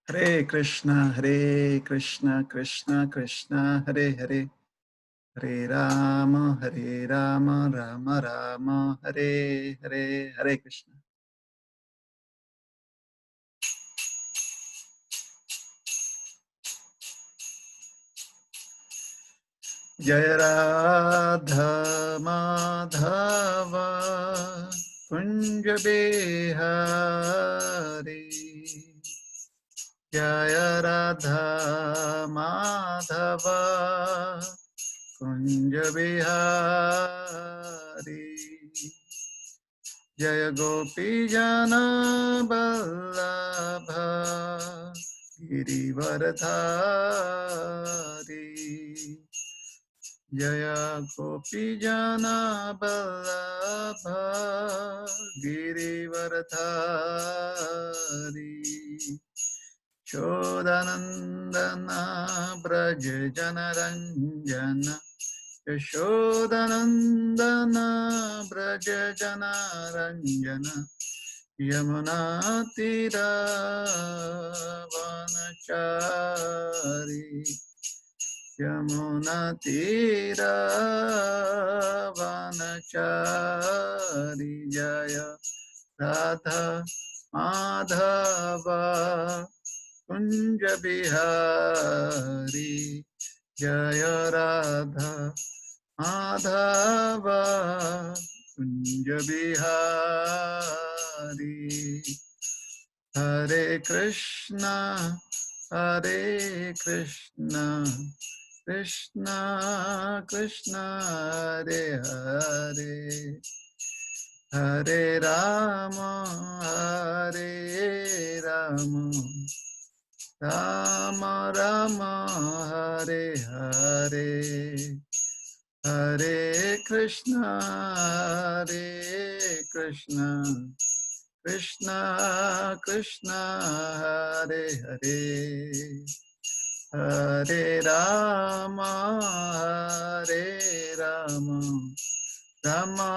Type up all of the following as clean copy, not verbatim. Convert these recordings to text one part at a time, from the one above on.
Hare Krishna Krishna Krishna Hare Hare Hare Rama Rama Rama Hare Hare Hare Krishna. Jaya Radha Madhava Kunja Bihari Jaya Radha Madhava Kunja Bihari Jaya Gopi Jana Vallabha Girivaradhari Jaya Gopi Jana Vallabha Girivaradhari Shodanandana Braja Janaranjana Yashodanandana Braja Janaranjana Yamuna Tira Vanachari Yamuna Tira Vanachari Jaya Radha Madhava Kunja Bihari Jaya Radha Madhava Kunja Bihari Hare Krishna Krishna Krishna Hare Hare Hare Rama Rama Rama Hare Hare Hare Krishna Krishna Krishna Hare Hare Hare Rama Rama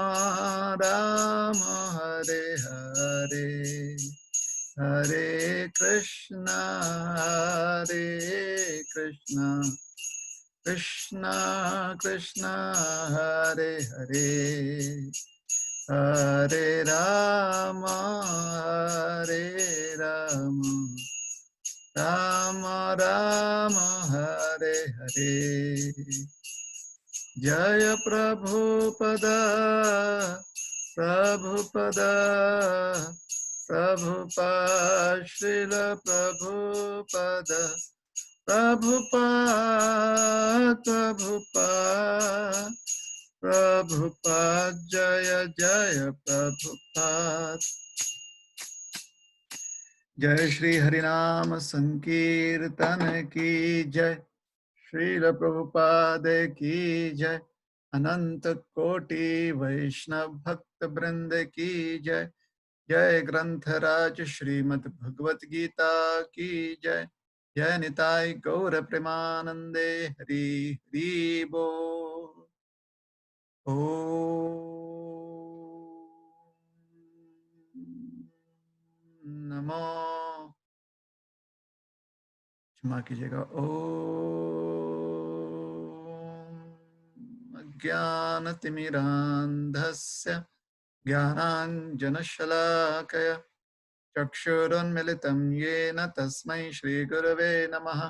Rama Hare Hare Hare Krishna Krishna Krishna Hare Hare Hare Rama Rama Rama Hare Hare Jaya Prabhupada Prabhupada Srila Prabhupada Jaya Jaya Prabhupada Jai Shri Harinam Sankirtan Ki Jai Srila Prabhupada Ki Jai Ananta Koti Vaishnav Bhakta Vrinda Ki Jai Jai Grantaraj Srimad Bhagavad Gita Ki Jai Jai Nitai Gaura Premanande Hari Hari Bo Namo क्षमा कीजिएगा अज्ञानतिमिरान्धस्य ज्ञानाञ्जनशलाकया चक्षुरुन्मिलितं येन तस्मै श्रीगुरवे नमः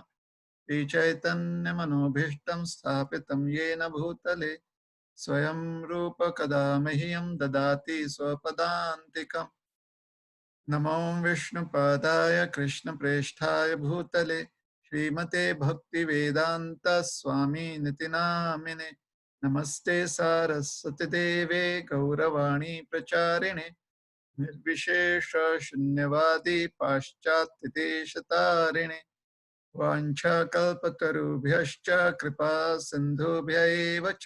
श्रीचैतन्यमनोभीष्टं स्थापितं येन भूतले स्वयं रूप कदा मह्यं ददाति स्वपदान्तिकम् नमो विष्णुपादाय कृष्णप्रेष्ठाय भूतले श्रीमते भक्तिवेदान्त स्वामी निति नामिने नमस्ते सारस्वती देवे गौरवाणी प्रचारिणे निर्विशेष शून्यवादी पाश्चात्य देशतारिणे वाञ्छाकल्पतरुभ्यश्च कृपा सिन्धुभ्यैव च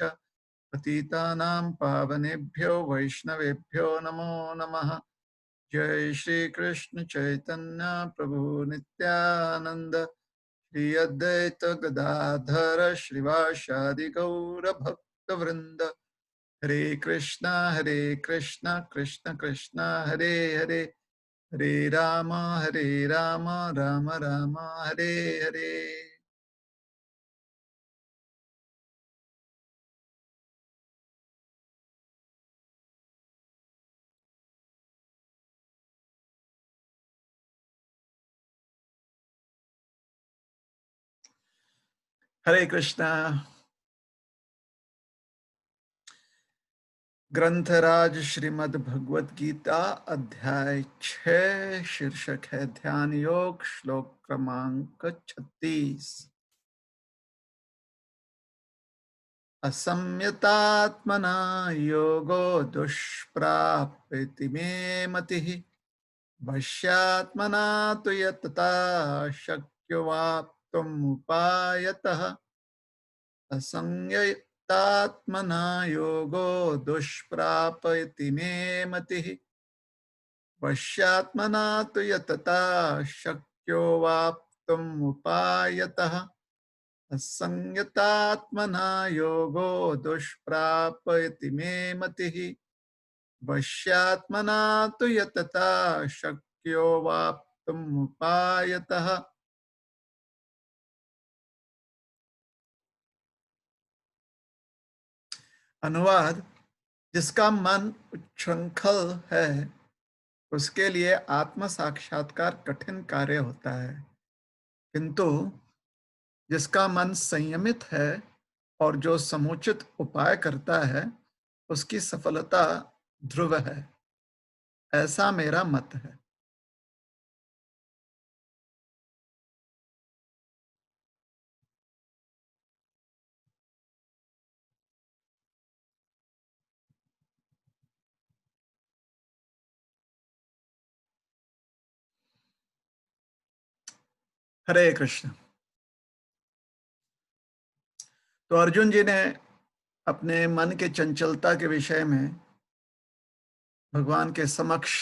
पतितानां पावनेभ्यो वैष्णवेभ्यो नमो नमः जय श्री कृष्ण चैतन्य प्रभु नित्यानंद श्री अद्वैत गदाधर श्रीवासादि गौर भक्त वृंद हरे कृष्णा कृष्ण कृष्ण हरे हरे हरे राम राम राम हरे हरे। हरे कृष्णा। ग्रंथराज श्रीमद् भगवत गीता अध्याय 6 शीर्षक है ध्यान योग श्लोक क्रमांक 36। असंयतात्मना योगो दुष्प्राप्ति मे मतिः वश्यात्मना तु यतता शक्यो वाप्तुम् उपायतः। असंयतात्मना योगो दुष्प्राप्ति मे मतिः वश्यात्मना तु यतता शक्यो वाप्तुम् उपायतः। असंयतात्मना योगो दुष्प्राप्ति मे मतिः वश्यात्मना तु यतता शक्यो वाप्तुम् उपायतः। अनुवाद। जिसका मन उच्छृंखल है उसके लिए आत्म साक्षात्कार कठिन कार्य होता है, किंतु जिसका मन संयमित है और जो समुचित उपाय करता है उसकी सफलता ध्रुव है, ऐसा मेरा मत है। हरे कृष्ण। तो अर्जुन जी ने अपने मन के चंचलता के विषय में भगवान के समक्ष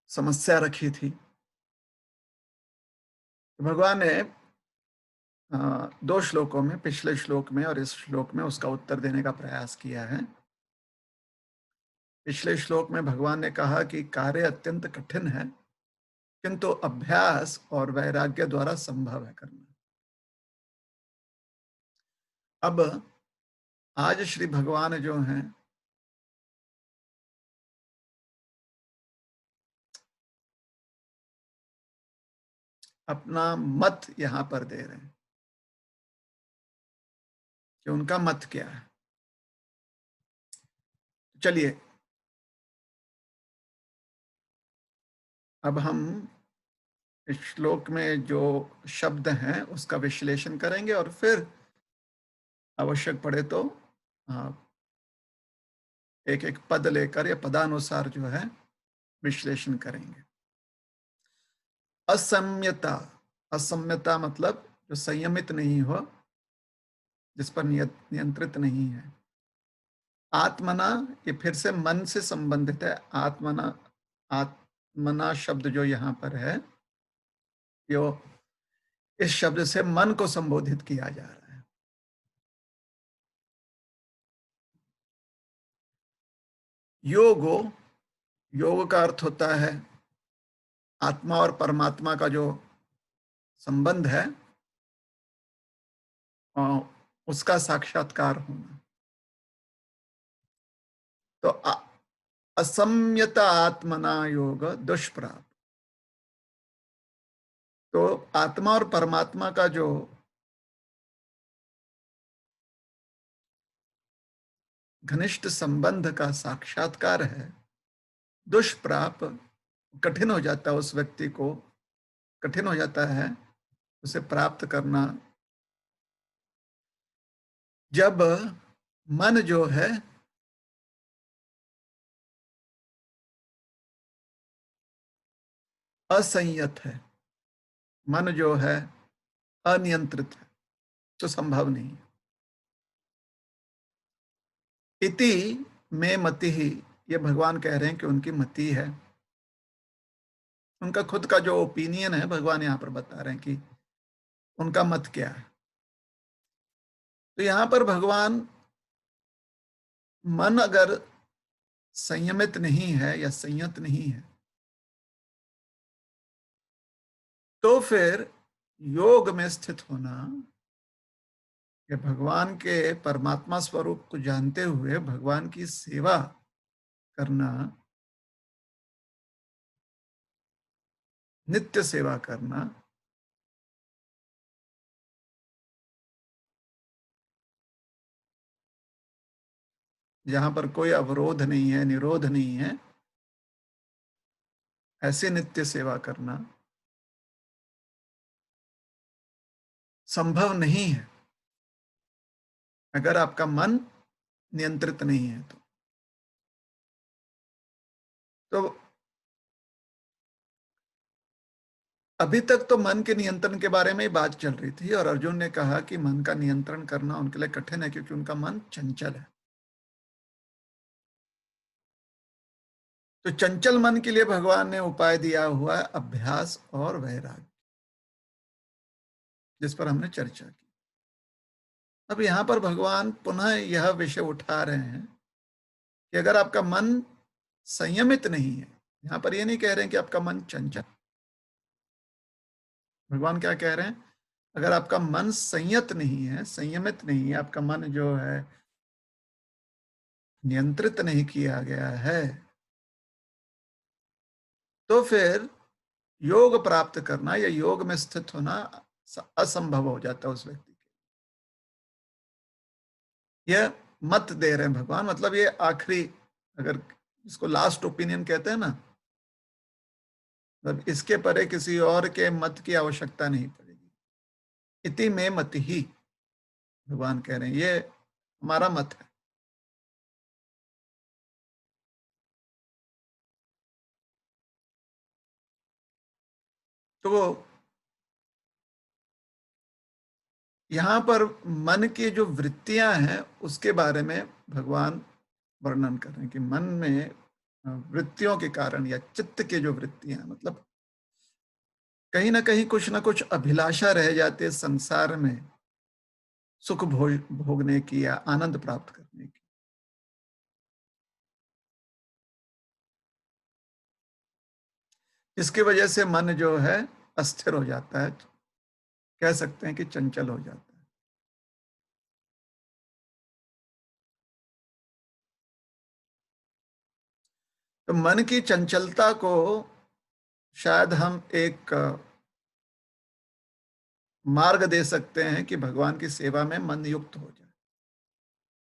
समस्या रखी थी। भगवान ने दो श्लोकों में, पिछले श्लोक में और इस श्लोक में, उसका उत्तर देने का प्रयास किया है। पिछले श्लोक में भगवान ने कहा कि कार्य अत्यंत कठिन है, किंतु अभ्यास और वैराग्य द्वारा संभव है करना। अब आज श्री भगवान जो हैं अपना मत यहां पर दे रहे हैं कि उनका मत क्या है। चलिए अब हम इस श्लोक में जो शब्द हैं उसका विश्लेषण करेंगे और फिर आवश्यक पड़े तो एक एक पद लेकर या पदानुसार जो है विश्लेषण करेंगे। असम्यता। असम्यता मतलब जो संयमित नहीं हो, जिस पर नियंत्रित नहीं है। आत्मना, ये फिर से मन से संबंधित है। आत्मना, आत्मना शब्द जो यहां पर है, यो इस शब्द से मन को संबोधित किया जा रहा है। योगो, योग का अर्थ होता है आत्मा और परमात्मा का जो संबंध है उसका साक्षात्कार होना। तो असंयत आत्मना योग दुष्प्राप। तो आत्मा और परमात्मा का जो घनिष्ठ संबंध का साक्षात्कार है, दुष्प्राप, कठिन हो जाता है उस व्यक्ति को, कठिन हो जाता है उसे प्राप्त करना, जब मन जो है असंयत है, मन जो है अनियंत्रित है, तो संभव नहीं है। इति में मति ही, ये भगवान कह रहे हैं कि उनकी मति है, उनका खुद का जो ओपिनियन है, भगवान यहां पर बता रहे हैं कि उनका मत क्या है। तो यहां पर भगवान मन अगर संयमित नहीं है या संयत नहीं है, तो फिर योग में स्थित होना या भगवान के परमात्मा स्वरूप को जानते हुए भगवान की सेवा करना, नित्य सेवा करना, जहां पर कोई अवरोध नहीं है, निरोध नहीं है, ऐसे नित्य सेवा करना संभव नहीं है अगर आपका मन नियंत्रित नहीं है तो अभी तक तो मन के नियंत्रण के बारे में ही बात चल रही थी और अर्जुन ने कहा कि मन का नियंत्रण करना उनके लिए कठिन है क्योंकि उनका मन चंचल है। तो चंचल मन के लिए भगवान ने उपाय दिया हुआ है अभ्यास और वैराग्य, जिस पर हमने चर्चा की। अब यहाँ पर भगवान पुनः यह विषय उठा रहे हैं कि अगर आपका मन संयमित नहीं है, यहाँ पर ये नहीं कह रहे हैं कि आपका मन चंचल, भगवान क्या कह रहे हैं, अगर आपका मन संयत नहीं है, संयमित नहीं है, आपका मन जो है नियंत्रित नहीं किया गया है, तो फिर योग प्राप्त करना या योग में स्थित होना असंभव हो जाता है उस व्यक्ति के। यह मत दे रहे हैं भगवान, मतलब ये आखिरी, अगर इसको लास्ट ओपिनियन कहते हैं ना, मतलब इसके परे किसी और के मत की आवश्यकता नहीं पड़ेगी। इति में मत ही, भगवान कह रहे हैं ये हमारा मत है। तो वो यहाँ पर मन की जो वृत्तियां हैं उसके बारे में भगवान वर्णन कर रहे हैं कि मन में वृत्तियों के कारण या चित्त के जो वृत्तियां, मतलब कहीं ना कहीं कुछ ना कुछ अभिलाषा रह जाती है संसार में सुख भोगने की या आनंद प्राप्त करने की, इसकी वजह से मन जो है अस्थिर हो जाता है, कह सकते हैं कि चंचल हो जाता है। तो मन की चंचलता को शायद हम एक मार्ग दे सकते हैं कि भगवान की सेवा में मन युक्त हो जाए,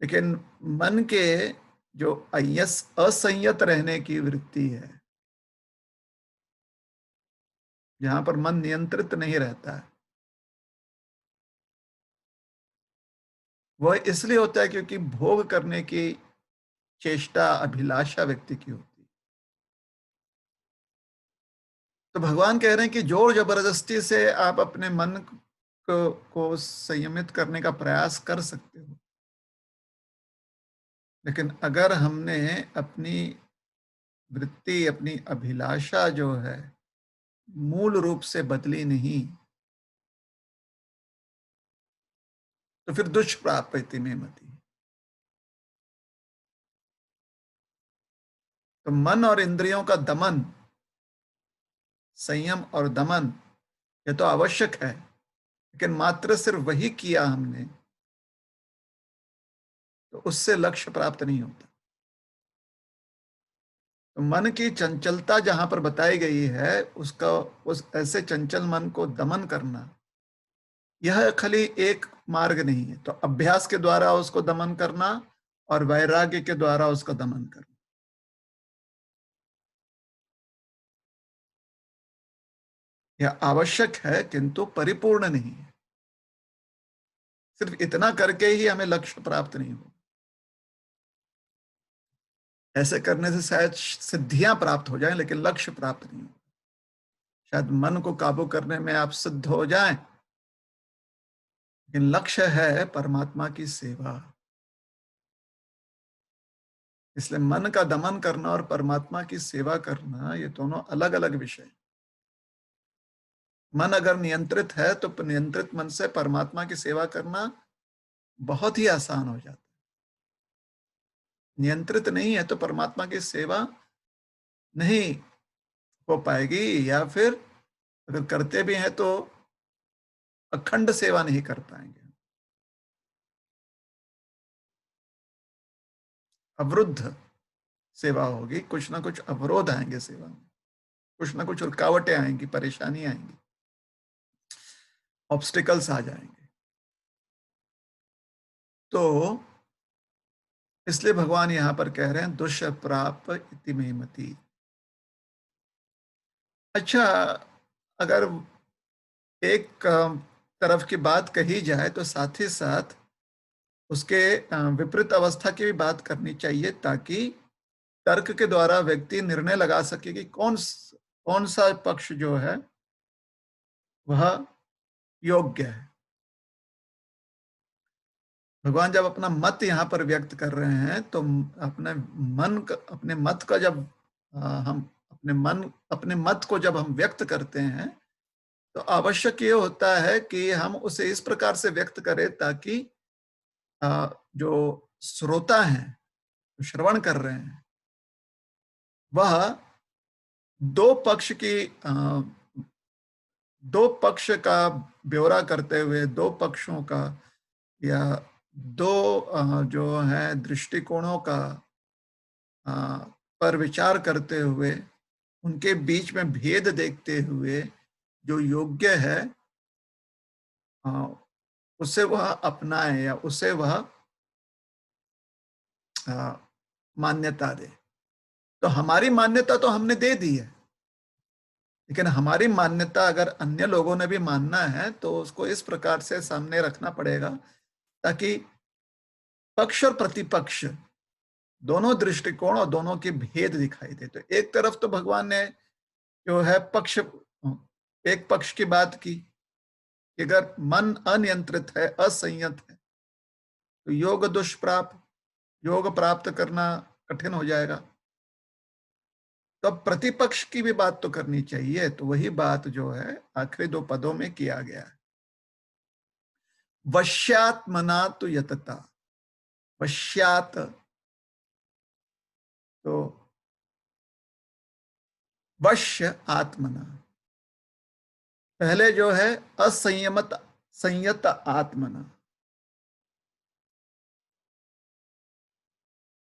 लेकिन मन के जो असंयत रहने की वृत्ति है, जहां पर मन नियंत्रित नहीं रहता है, वह इसलिए होता है क्योंकि भोग करने की चेष्टा, अभिलाषा व्यक्ति की होती है। तो भगवान कह रहे हैं कि जोर जबरदस्ती से आप अपने मन को संयमित करने का प्रयास कर सकते हो, लेकिन अगर हमने अपनी वृत्ति, अपनी अभिलाषा जो है मूल रूप से बदली नहीं, तो फिर दुष्प्राप्ति में मति। तो मन और इंद्रियों का दमन, संयम और दमन, ये तो आवश्यक है, लेकिन मात्र सिर्फ वही किया हमने तो उससे लक्ष्य प्राप्त नहीं होता। तो मन की चंचलता जहां पर बताई गई है, उसका उस ऐसे चंचल मन को दमन करना, यह खाली एक मार्ग नहीं है। तो अभ्यास के द्वारा उसको दमन करना और वैराग्य के द्वारा उसका दमन करना, यह आवश्यक है किंतु परिपूर्ण नहीं है। सिर्फ इतना करके ही हमें लक्ष्य प्राप्त नहीं हो, ऐसे करने से शायद सिद्धियां प्राप्त हो जाएं लेकिन लक्ष्य प्राप्त नहीं हो। शायद मन को काबू करने में आप सिद्ध हो जाएं, लेकिन लक्ष्य है परमात्मा की सेवा। इसलिए मन का दमन करना और परमात्मा की सेवा करना, ये दोनों अलग अलग विषय। मन अगर नियंत्रित है तो नियंत्रित मन से परमात्मा की सेवा करना बहुत ही आसान हो जाता है। नियंत्रित नहीं है तो परमात्मा की सेवा नहीं हो पाएगी, या फिर अगर करते भी हैं तो अखंड सेवा नहीं कर पाएंगे, अवरुद्ध सेवा होगी, कुछ ना कुछ अवरोध आएंगे सेवा में, कुछ ना कुछ रुकावटें आएंगी, परेशानी आएंगी, ऑब्स्टिकल्स आ जाएंगे। तो इसलिए भगवान यहां पर कह रहे हैं दुष्प्राप इति मे मति। अच्छा, अगर एक तरफ की बात कही जाए तो साथ ही साथ उसके विपरीत अवस्था की भी बात करनी चाहिए, ताकि तर्क के द्वारा व्यक्ति निर्णय लगा सके कि कौन सा पक्ष जो है वह योग्य है। भगवान जब अपना मत यहाँ पर व्यक्त कर रहे हैं तो अपने मत का जब हम अपने मत को जब हम व्यक्त करते हैं तो आवश्यक ये होता है कि हम उसे इस प्रकार से व्यक्त करें ताकि जो श्रोता हैं, जो श्रवण कर रहे हैं, वह दो पक्ष की दो पक्ष का ब्यौरा करते हुए, दो पक्षों का या दो जो है दृष्टिकोणों का अ, पर विचार करते हुए, उनके बीच में भेद देखते हुए जो योग्य है अ, उसे वह अपनाए या उसे वह मान्यता दे। तो हमारी मान्यता तो हमने दे दी है, लेकिन हमारी मान्यता अगर अन्य लोगों ने भी मानना है तो उसको इस प्रकार से सामने रखना पड़ेगा ताकि पक्ष और प्रतिपक्ष दोनों दृष्टिकोण और दोनों के भेद दिखाई दे। तो एक तरफ तो भगवान ने जो है एक पक्ष की बात की कि अगर मन अनियंत्रित है, असंयत है, तो योग प्राप्त करना कठिन हो जाएगा। तो अब प्रतिपक्ष की भी बात तो करनी चाहिए, तो वही बात जो है आखिरी दो पदों में किया गया है। वश्यात्मना तो यतता, वश्यात तो वश्य आत्मना, पहले जो है संयत आत्मना,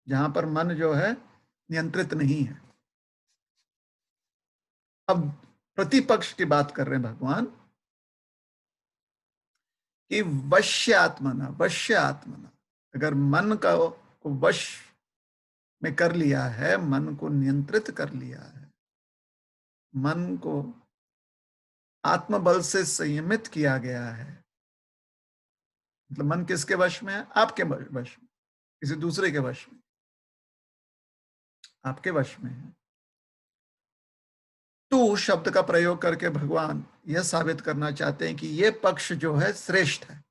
जहां पर मन जो है नियंत्रित नहीं है। अब प्रतिपक्ष की बात कर रहे हैं भगवान कि वश्य आत्मना, अगर मन को वश में कर लिया है, मन को नियंत्रित कर लिया है, मन को आत्मबल से संयमित किया गया है, मतलब मन किसके वश में है? आपके वश में, किसी दूसरे के वश में, आपके वश में है। तू शब्द का प्रयोग करके भगवान यह साबित करना चाहते हैं कि यह पक्ष जो है श्रेष्ठ है,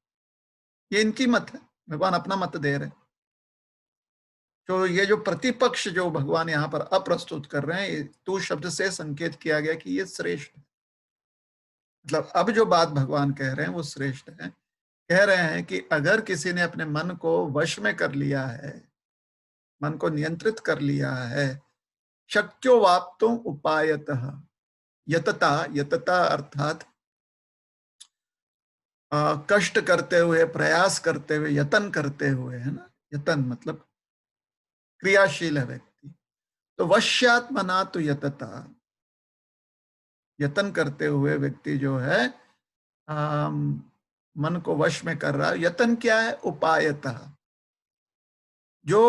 ये इनकी मत है, भगवान अपना मत दे रहे हैं। तो ये जो प्रतिपक्ष जो भगवान यहाँ पर अप्रस्तुत कर रहे हैं, तू शब्द से संकेत किया गया कि ये श्रेष्ठ है। मतलब अब जो बात भगवान कह रहे हैं वो श्रेष्ठ है। कह रहे हैं कि अगर किसी ने अपने मन को वश में कर लिया है, मन को नियंत्रित कर लिया है, शक्यो वाप्तो उपायतः, यतता अर्थात कष्ट करते हुए, प्रयास करते हुए, यतन करते हुए, है ना, यतन मतलब क्रियाशील है व्यक्ति। तो वश्यात्मना तो यतता, यतन करते हुए व्यक्ति जो है मन को वश में कर रहा है। यतन क्या है? उपायतः, जो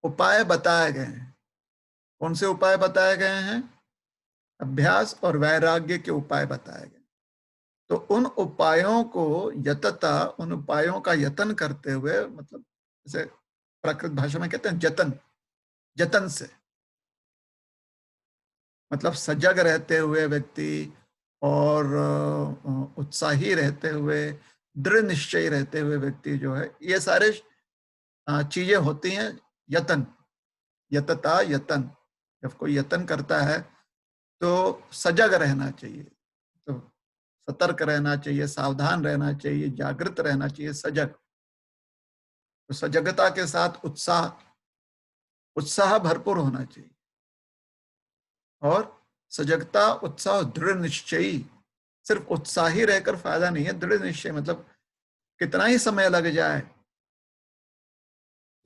उपाय बताए गए हैं। कौन से उपाय बताए गए हैं? अभ्यास और वैराग्य के उपाय बताए गए। तो उन उपायों को यतता, उन उपायों का यतन करते हुए, मतलब जैसे प्राकृत भाषा में कहते हैं जतन, जतन से मतलब सजग रहते हुए व्यक्ति और उत्साही रहते हुए, दृढ़ निश्चयी रहते हुए व्यक्ति जो है, ये सारे चीजें होती हैं यतन, यतता यतन। जब कोई यतन करता है तो सजग रहना चाहिए, तो सतर्क रहना चाहिए, सावधान रहना चाहिए, जागृत रहना चाहिए, सजग। तो सजगता के साथ उत्साह, उत्साह भरपूर होना चाहिए। और सजगता, उत्साह, दृढ़ निश्चयी, सिर्फ उत्साही रहकर फायदा नहीं है। दृढ़ निश्चय मतलब कितना ही समय लग जाए,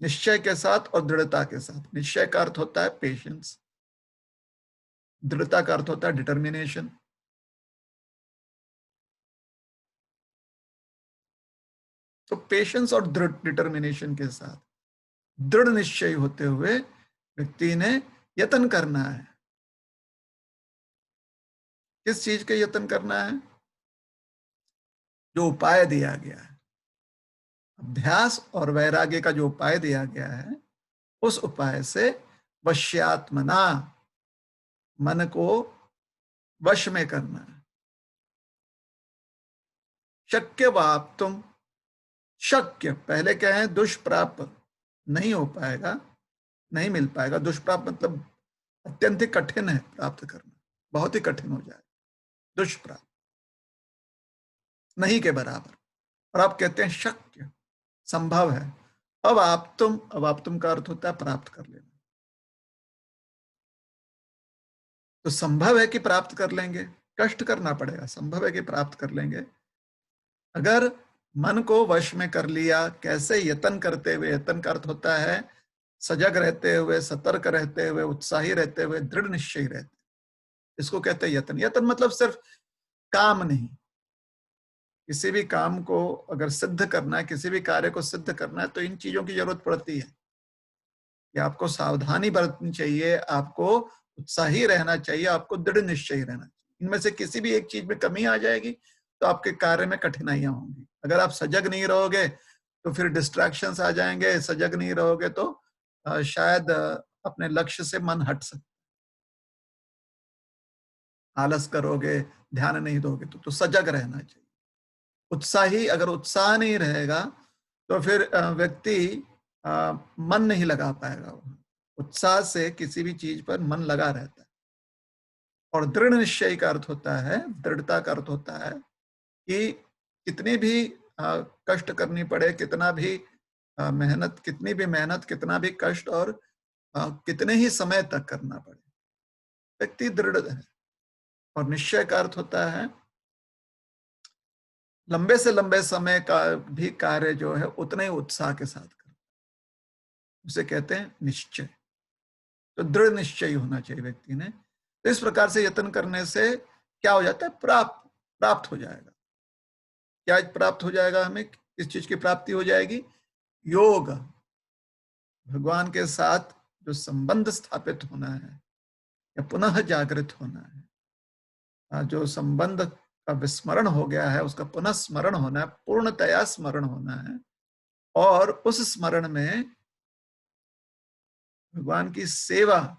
निश्चय के साथ और दृढ़ता के साथ। निश्चय का अर्थ होता है पेशेंस, दृढ़ता का अर्थ होता है डिटर्मिनेशन। तो पेशेंस और दृढ़ डिटर्मिनेशन के साथ, दृढ़ निश्चय होते हुए व्यक्ति ने यत्न करना है। किस चीज के यत्न करना है? जो उपाय दिया गया है, अभ्यास और वैराग्य का जो उपाय दिया गया है, उस उपाय से वश्यात्मना, मन को वश में करना है। शक्य वाप्तुम, शक्य पहले क्या है? दुष्प्राप्य, नहीं हो पाएगा, नहीं मिल पाएगा। दुष्प्राप्त मतलब अत्यंत ही कठिन है प्राप्त करना, बहुत ही कठिन हो जाए। दुष्प्राप्त, नहीं के बराबर। और आप कहते हैं शक्य, संभव है। अब आप तुम का अर्थ होता है प्राप्त कर लेना। तो संभव है कि प्राप्त कर लेंगे, कष्ट करना पड़ेगा, संभव है कि प्राप्त कर लेंगे अगर मन को वश में कर लिया। कैसे? यत्न करते हुए। यत्न का अर्थ होता है सजग रहते हुए, सतर्क रहते हुए, उत्साही रहते हुए, दृढ़ निश्चयी रहते। इसको कहते हैं यत्न। यत्न मतलब सिर्फ काम नहीं, किसी भी काम को अगर सिद्ध करना है, किसी भी कार्य को सिद्ध करना है, तो इन चीजों की जरूरत पड़ती है कि आपको सावधानी बरतनी चाहिए, आपको उत्साही रहना चाहिए, आपको दृढ़ निश्चयी रहना चाहिए। इनमें से किसी भी एक चीज में कमी आ जाएगी तो आपके कार्य में कठिनाइयां होंगी। अगर आप सजग नहीं रहोगे तो फिर डिस्ट्रैक्शंस आ जाएंगे। सजग नहीं रहोगे तो शायद अपने लक्ष्य से मन हट सकता, आलस करोगे, ध्यान नहीं दोगे। तो सजग रहना चाहिए। उत्साही, अगर उत्साह नहीं रहेगा तो फिर व्यक्ति मन नहीं लगा पाएगा। उत्साह से किसी भी चीज पर मन लगा रहता है। और दृढ़ निश्चय का अर्थ होता है, दृढ़ता का अर्थ होता है कि कितनी भी कष्ट करनी पड़े, कितना भी मेहनत, कितनी भी मेहनत, कितना भी कष्ट और कितने ही समय तक करना पड़े, व्यक्ति दृढ़ है। और निश्चय का अर्थ होता है लंबे से लंबे समय का भी कार्य जो है उतने ही उत्साह के साथ करना, उसे कहते हैं निश्चय। तो दृढ़ निश्चय होना चाहिए व्यक्ति ने। तो इस प्रकार से यत्न करने से क्या हो जाता है? प्राप्त, प्राप्त हो जाएगा। क्या प्राप्त हो जाएगा? हमें किस चीज की प्राप्ति हो जाएगी? योग, भगवान के साथ जो संबंध स्थापित होना है या पुनः जागृत होना है, जो संबंध का विस्मरण हो गया है उसका पुनः स्मरण होना है, पूर्णतया स्मरण होना है। और उस स्मरण में भगवान की सेवा,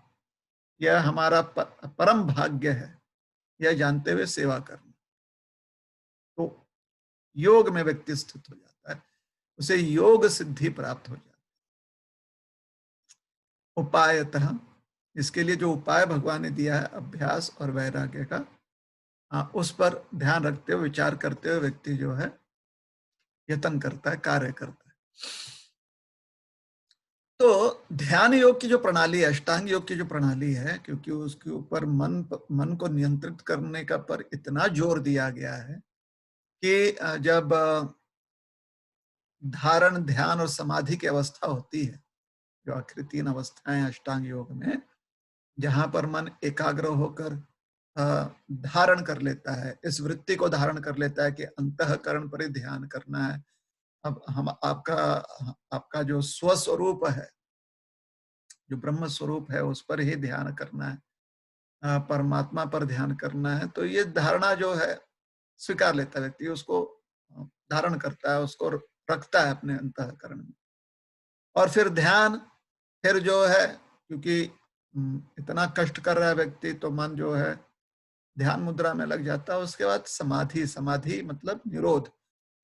यह हमारा परम भाग्य है, यह जानते हुए सेवा करना। तो योग में व्यक्ति स्थित हो जाता है, उसे योग सिद्धि प्राप्त हो जाती है। उपायतः, इसके लिए जो उपाय भगवान ने दिया है अभ्यास और वैराग्य का, उस पर ध्यान रखते हुए, विचार करते हुए व्यक्ति जो है यत्न करता है, कार्य करता है। तो ध्यान योग की जो प्रणाली है, अष्टांग योग की जो प्रणाली है, क्योंकि उसके ऊपर मन को नियंत्रित करने का पर इतना जोर दिया गया है कि जब धारण, ध्यान और समाधि की अवस्था होती है, जो आखिरी 3 अवस्थाएं अष्टांग योग में, जहां पर मन एकाग्र होकर धारण कर लेता है, इस वृत्ति को धारण कर लेता है कि अंतःकरण पर ही ध्यान करना है। अब हम आपका जो स्वस्वरूप है, जो ब्रह्म स्वरूप है, उस पर ही ध्यान करना है, परमात्मा पर ध्यान करना है। तो ये धारणा जो है स्वीकार लेता है व्यक्ति, उसको धारण करता है, उसको रखता है अपने अंतःकरण में। और फिर ध्यान, फिर जो है, क्योंकि इतना कष्ट कर रहा है व्यक्ति, तो मन जो है ध्यान मुद्रा में लग जाता है। उसके बाद समाधि, समाधि मतलब निरोध।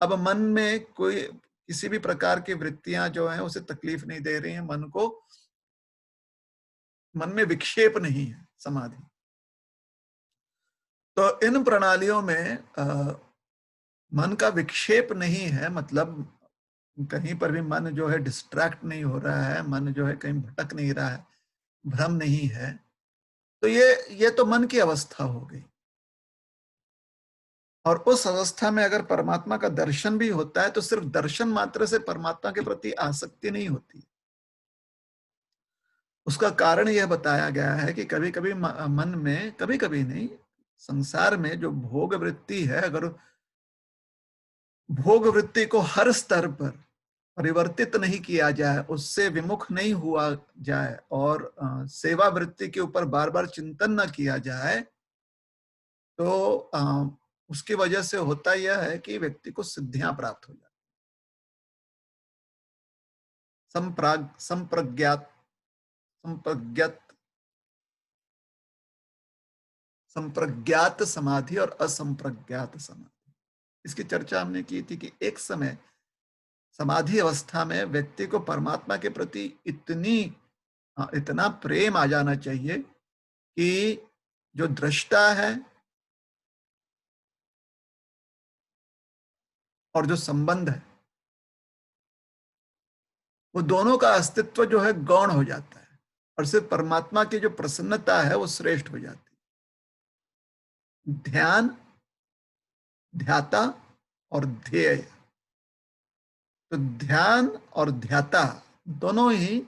अब मन में कोई किसी भी प्रकार की वृत्तियां जो हैं उसे तकलीफ नहीं दे रही हैं, मन में विक्षेप नहीं है, समाधि। तो इन प्रणालियों में मन का विक्षेप नहीं है, मतलब कहीं पर भी मन जो है डिस्ट्रैक्ट नहीं हो रहा है, मन जो है कहीं भटक नहीं रहा है, भ्रम नहीं है, तो ये तो मन की अवस्था हो गई। और उस अवस्था में अगर परमात्मा का दर्शन भी होता है तो सिर्फ दर्शन मात्र से परमात्मा के प्रति आसक्ति नहीं होती। उसका कारण यह बताया गया है कि कभी-कभी मन में, कभी-कभी नहीं, संसार में जो भोग वृत्ति है, अगर भोग वृत्ति को हर स्तर पर परिवर्तित नहीं किया जाए, उससे विमुख नहीं हुआ जाए और सेवा वृत्ति के ऊपर बार-बार चिंतन न किया जाए, तो उसकी वजह से होता यह है कि व्यक्ति को सिद्धियां प्राप्त हो जाती, संप्रज्ञात संप्रज्ञात संप्रज्ञात समाधि और असंप्रज्ञात समाधि। इसकी चर्चा हमने की थी कि एक समय समाधि अवस्था में व्यक्ति को परमात्मा के प्रति इतना प्रेम आ जाना चाहिए कि जो दृष्टा है और जो संबंध है, वो दोनों का अस्तित्व जो है गौण हो जाता है और सिर्फ परमात्मा की जो प्रसन्नता है वो श्रेष्ठ हो जाती है। ध्यान, ध्याता और ध्येय, तो ध्यान और ध्याता दोनों ही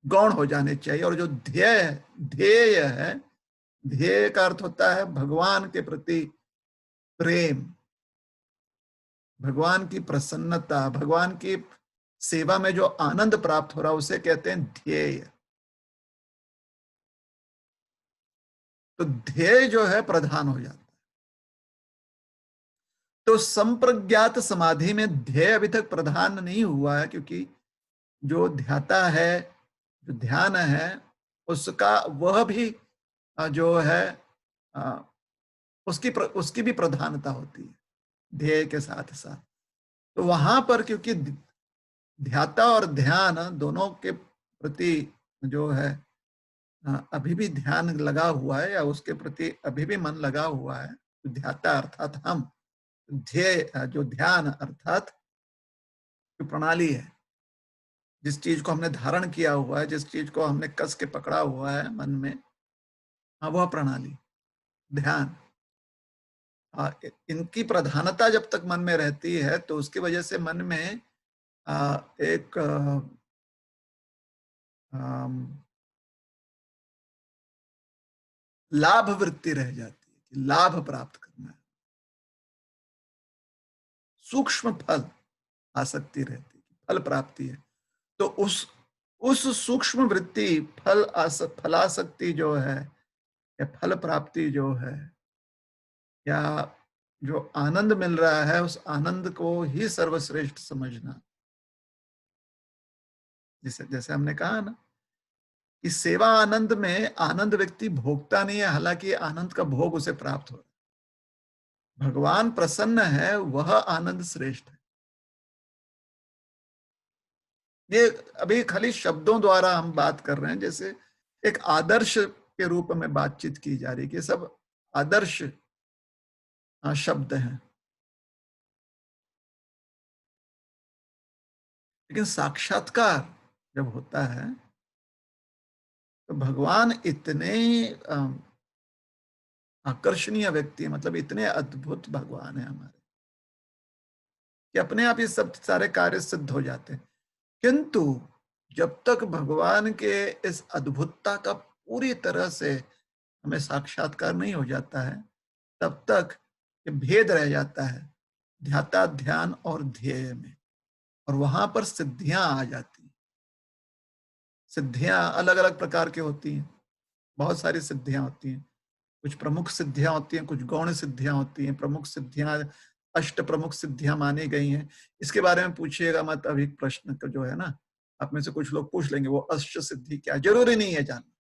गौण हो जाने चाहिए। और जो ध्येय है, ध्येय का अर्थ होता है भगवान के प्रति प्रेम, भगवान की प्रसन्नता, भगवान की सेवा में जो आनंद प्राप्त हो रहा है उसे कहते हैं ध्येय। तो ध्येय जो है प्रधान हो जाता है। तो संप्रज्ञात समाधि में ध्येय अभी तक प्रधान नहीं हुआ है, क्योंकि जो ध्याता है, जो ध्यान है, उसका वह भी जो है अ, उसकी भी प्रधानता होती है ध्येय के साथ साथ। तो वहां पर क्योंकि ध्याता और ध्यान दोनों के प्रति जो है अभी भी ध्यान लगा हुआ है या उसके प्रति अभी भी मन लगा हुआ है, तो ध्याता अर्थात हम, ध्येय जो ध्यान अर्थात जो प्रणाली है, जिस चीज को हमने धारण किया हुआ है, जिस चीज को हमने कस के पकड़ा हुआ है मन में, वह प्रणाली ध्यान, इनकी प्रधानता जब तक मन में रहती है तो उसकी वजह से मन में एक लाभ वृत्ति रह जाती है कि लाभ प्राप्त करना है, सूक्ष्म फल आसक्ति रहती है, फल प्राप्ति है। तो उस सूक्ष्म वृत्ति फलासक्ति जो है या फल प्राप्ति जो है या जो आनंद मिल रहा है, उस आनंद को ही सर्वश्रेष्ठ समझना। जैसे जैसे हमने कहा ना कि सेवा आनंद में आनंद व्यक्ति भोगता नहीं है, हालांकि आनंद का भोग उसे प्राप्त हो रहा है। भगवान प्रसन्न है, वह आनंद श्रेष्ठ है। ये अभी खाली शब्दों द्वारा हम बात कर रहे हैं, जैसे एक आदर्श के रूप में बातचीत की जा रही है कि सब आदर्श शब्द हैं, लेकिन साक्षात्कार जब होता है तो भगवान इतने आकर्षणीय व्यक्ति है, मतलब इतने अद्भुत भगवान है हमारे, कि अपने आप ये सब सारे कार्य सिद्ध हो जाते हैं। किंतु जब तक भगवान के इस अद्भुतता का पूरी तरह से हमें साक्षात्कार नहीं हो जाता है, तब तक ये भेद रह जाता है ध्याता, ध्यान और ध्येय में, और वहां पर सिद्धियां आ जाती हैं। सिद्धियां अलग अलग प्रकार की होती हैं, बहुत सारी सिद्धियां होती हैं। कुछ प्रमुख सिद्धियां होती हैं, कुछ गौण सिद्धियां होती हैं। प्रमुख सिद्धियां अष्ट प्रमुख सिद्धियां मानी गई हैं। इसके बारे में पूछिएगा मत, अभी प्रश्न का जो है ना, आप में से कुछ लोग पूछ लेंगे वो अष्ट सिद्धि क्या, जरूरी नहीं है जानना,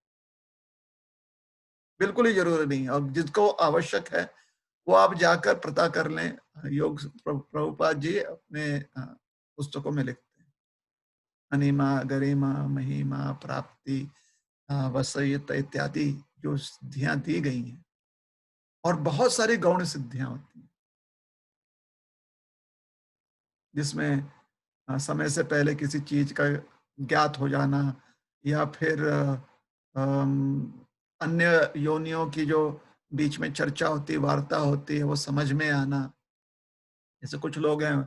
बिल्कुल ही जरूरी नहीं है। और जिसको आवश्यक है वो आप जाकर पता कर लें। योग प्रभुपाद जी अपने पुस्तकों में लिखते हैं, अनिमा, गरिमा, महिमा, प्राप्ति, वसयत इत्यादि जो सिद्धियां दी गई हैं, और बहुत सारी गौण सिद्धियां होती हैं जिसमें समय से पहले किसी चीज का ज्ञात हो जाना, या फिर अन्य योनियों की जो बीच में चर्चा होती है, वार्ता होती है, वो समझ में आना। जैसे कुछ लोग हैं,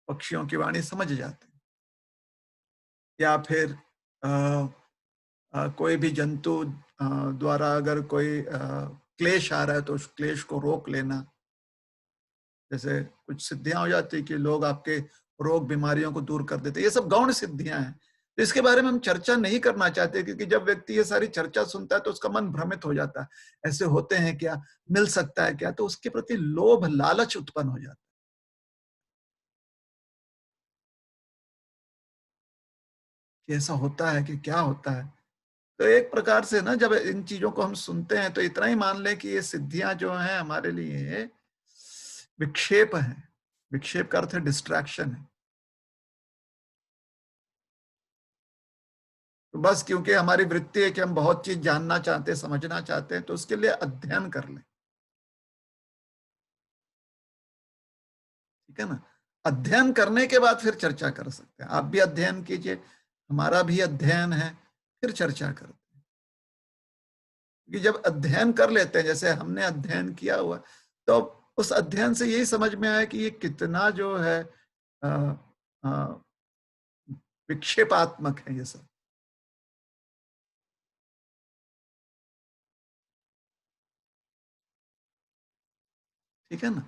पक्षियों की वाणी समझ जाते हैं, या फिर अ, कोई भी जंतु द्वारा अगर कोई क्लेश आ रहा है तो उस क्लेश को रोक लेना। जैसे कुछ सिद्धियां हो जाती है कि लोग आपके रोग बीमारियों को दूर कर देते हैं। ये सब गौण सिद्धियां हैं, तो इसके बारे में हम चर्चा नहीं करना चाहते, क्योंकि जब व्यक्ति ये सारी चर्चा सुनता है तो उसका मन भ्रमित हो जाता है। ऐसे होते हैं क्या, मिल सकता है क्या, तो उसके प्रति लोभ लालच उत्पन्न हो जाता है कि ऐसा होता है कि क्या होता है। तो एक प्रकार से ना, जब इन चीजों को हम सुनते हैं तो इतना ही मान लें कि ये सिद्धियां जो हैं हमारे लिए विक्षेप है। विक्षेप का अर्थ है डिस्ट्रैक्शन है। तो बस क्योंकि हमारी वृत्ति है कि हम बहुत चीज जानना चाहते हैं, समझना चाहते हैं, तो उसके लिए अध्ययन कर लें। ठीक है ना? अध्ययन करने के बाद फिर चर्चा कर सकते हैं। आप भी अध्ययन कीजिए, हमारा भी अध्ययन है, फिर चर्चा करते हैं। क्योंकि जब अध्ययन कर लेते हैं, जैसे हमने अध्ययन किया हुआ, तो उस अध्ययन से यही समझ में आया कि ये कितना जो है अ, अ, विक्षेपात्मक है ये सब। ठीक है ना?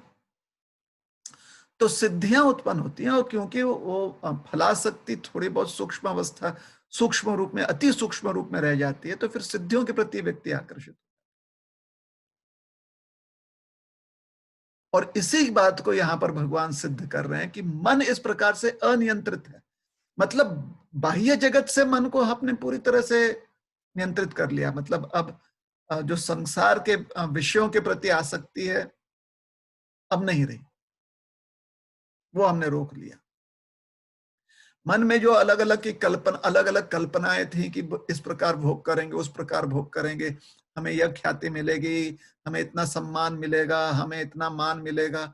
तो सिद्धियां उत्पन्न होती हैं, और क्योंकि वो फलाशक्ति थोड़ी बहुत सूक्ष्म अवस्था, सूक्ष्म रूप में, अति सूक्ष्म रूप में रह जाती है, तो फिर सिद्धियों के प्रति व्यक्ति आकर्षित। और इसी बात को यहाँ पर भगवान सिद्ध कर रहे हैं कि मन इस प्रकार से अनियंत्रित है। मतलब बाह्य जगत से मन को आपने पूरी तरह से नियंत्रित कर लिया। मतलब अब जो संसार के विषयों के प्रति आसक्ति है, अब नहीं रही, वो हमने रोक लिया। मन में जो अलग अलग कल्पनाएं थी कि इस प्रकार भोग करेंगे, उस प्रकार भोग करेंगे, हमें यह ख्याति मिलेगी, हमें इतना सम्मान मिलेगा, हमें इतना मान मिलेगा,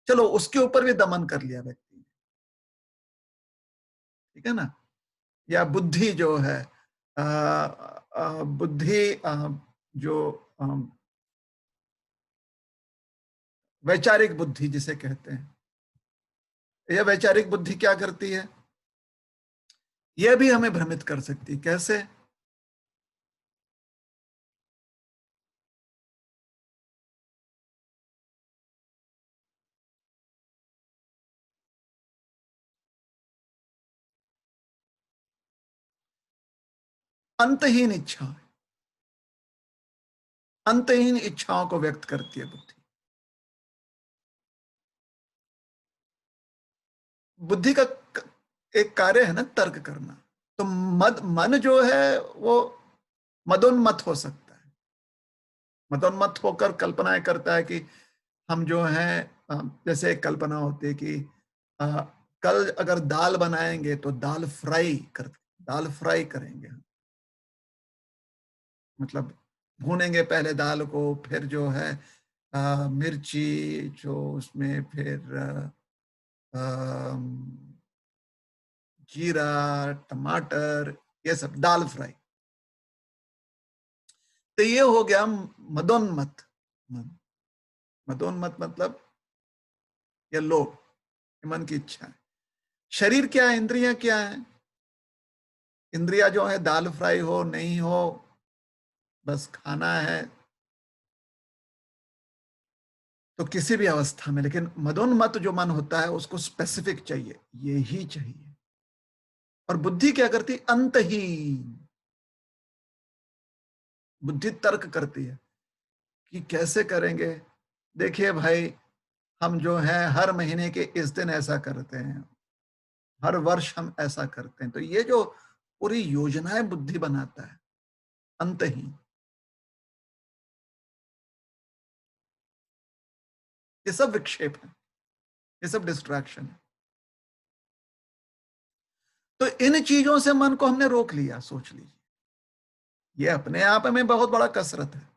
चलो उसके ऊपर भी दमन कर लिया व्यक्ति ने। ठीक है ना? या बुद्धि जो है, बुद्धि जो अ, वैचारिक बुद्धि जिसे कहते हैं, यह वैचारिक बुद्धि क्या करती है? यह भी हमें भ्रमित कर सकती है। कैसे? अंतहीन इच्छा, अंतहीन इच्छाओं को व्यक्त करती है बुद्धि। बुद्धि का एक कार्य है ना तर्क करना। तो मन जो है वो मदोन्मत्त हो सकता है। मदोन्मत्त होकर कल्पनाएं करता है कि हम जो है, जैसे एक कल्पना होती है कि अ, कल अगर दाल बनाएंगे तो दाल फ्राई करेंगे हम। मतलब भूनेंगे पहले दाल को, फिर जो है मिर्ची, जो उसमें फिर अम, जीरा, टमाटर, ये सब दाल फ्राई। तो ये हो गया मदोन्मत्त मन। मदोन्मत्त मतलब ये लोभ, मन की इच्छा है। शरीर क्या है, इंद्रियां क्या है? इंद्रिया जो है, दाल फ्राई हो नहीं हो, बस खाना है। तो किसी भी अवस्था में, लेकिन मदोन्मत्त जो मन होता है उसको स्पेसिफिक चाहिए, ये ही चाहिए। और बुद्धि क्या करती? अंतहीन बुद्धि तर्क करती है कि कैसे करेंगे। देखिए भाई, हम जो है हर महीने के इस दिन ऐसा करते हैं, हर वर्ष हम ऐसा करते हैं। तो ये जो पूरी योजनाएं बुद्धि बनाता है, अंतहीन, ये सब विक्षेप है, ये सब डिस्ट्रैक्शन है। तो इन चीजों से मन को हमने रोक लिया, सोच लीजिए। ये अपने आप में बहुत बड़ा कसरत है।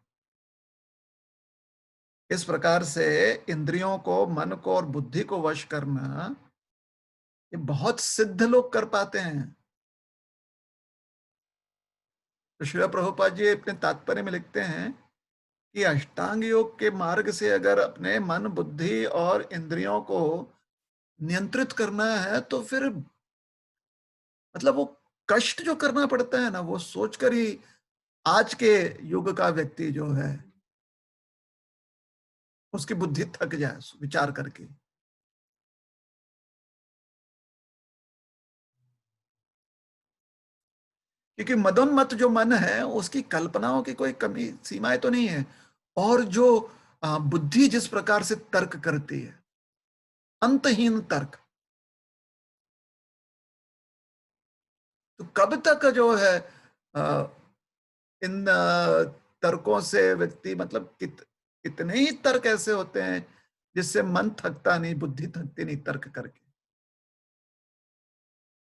इस प्रकार से इंद्रियों को, मन को और बुद्धि को वश करना, ये बहुत सिद्ध लोग कर पाते हैं। तो श्रील प्रभुपाद जी अपने तात्पर्य में लिखते हैं कि अष्टांग योग के मार्ग से अगर अपने मन, बुद्धि और इंद्रियों को नियंत्रित करना है, तो फिर मतलब वो कष्ट जो करना पड़ता है ना, वो सोचकर ही आज के युग का व्यक्ति जो है, उसकी बुद्धि थक जाए विचार करके। क्योंकि मदोन्मत्त जो मन है, उसकी कल्पनाओं की कोई कमी सीमाएं तो नहीं है। और जो बुद्धि जिस प्रकार से तर्क करती है, अंतहीन तर्क, तो कब तक जो है अ, इन तर्कों से व्यक्ति मतलब कितने ही तर्क ऐसे होते हैं जिससे मन थकता नहीं, बुद्धि थकती नहीं तर्क करके।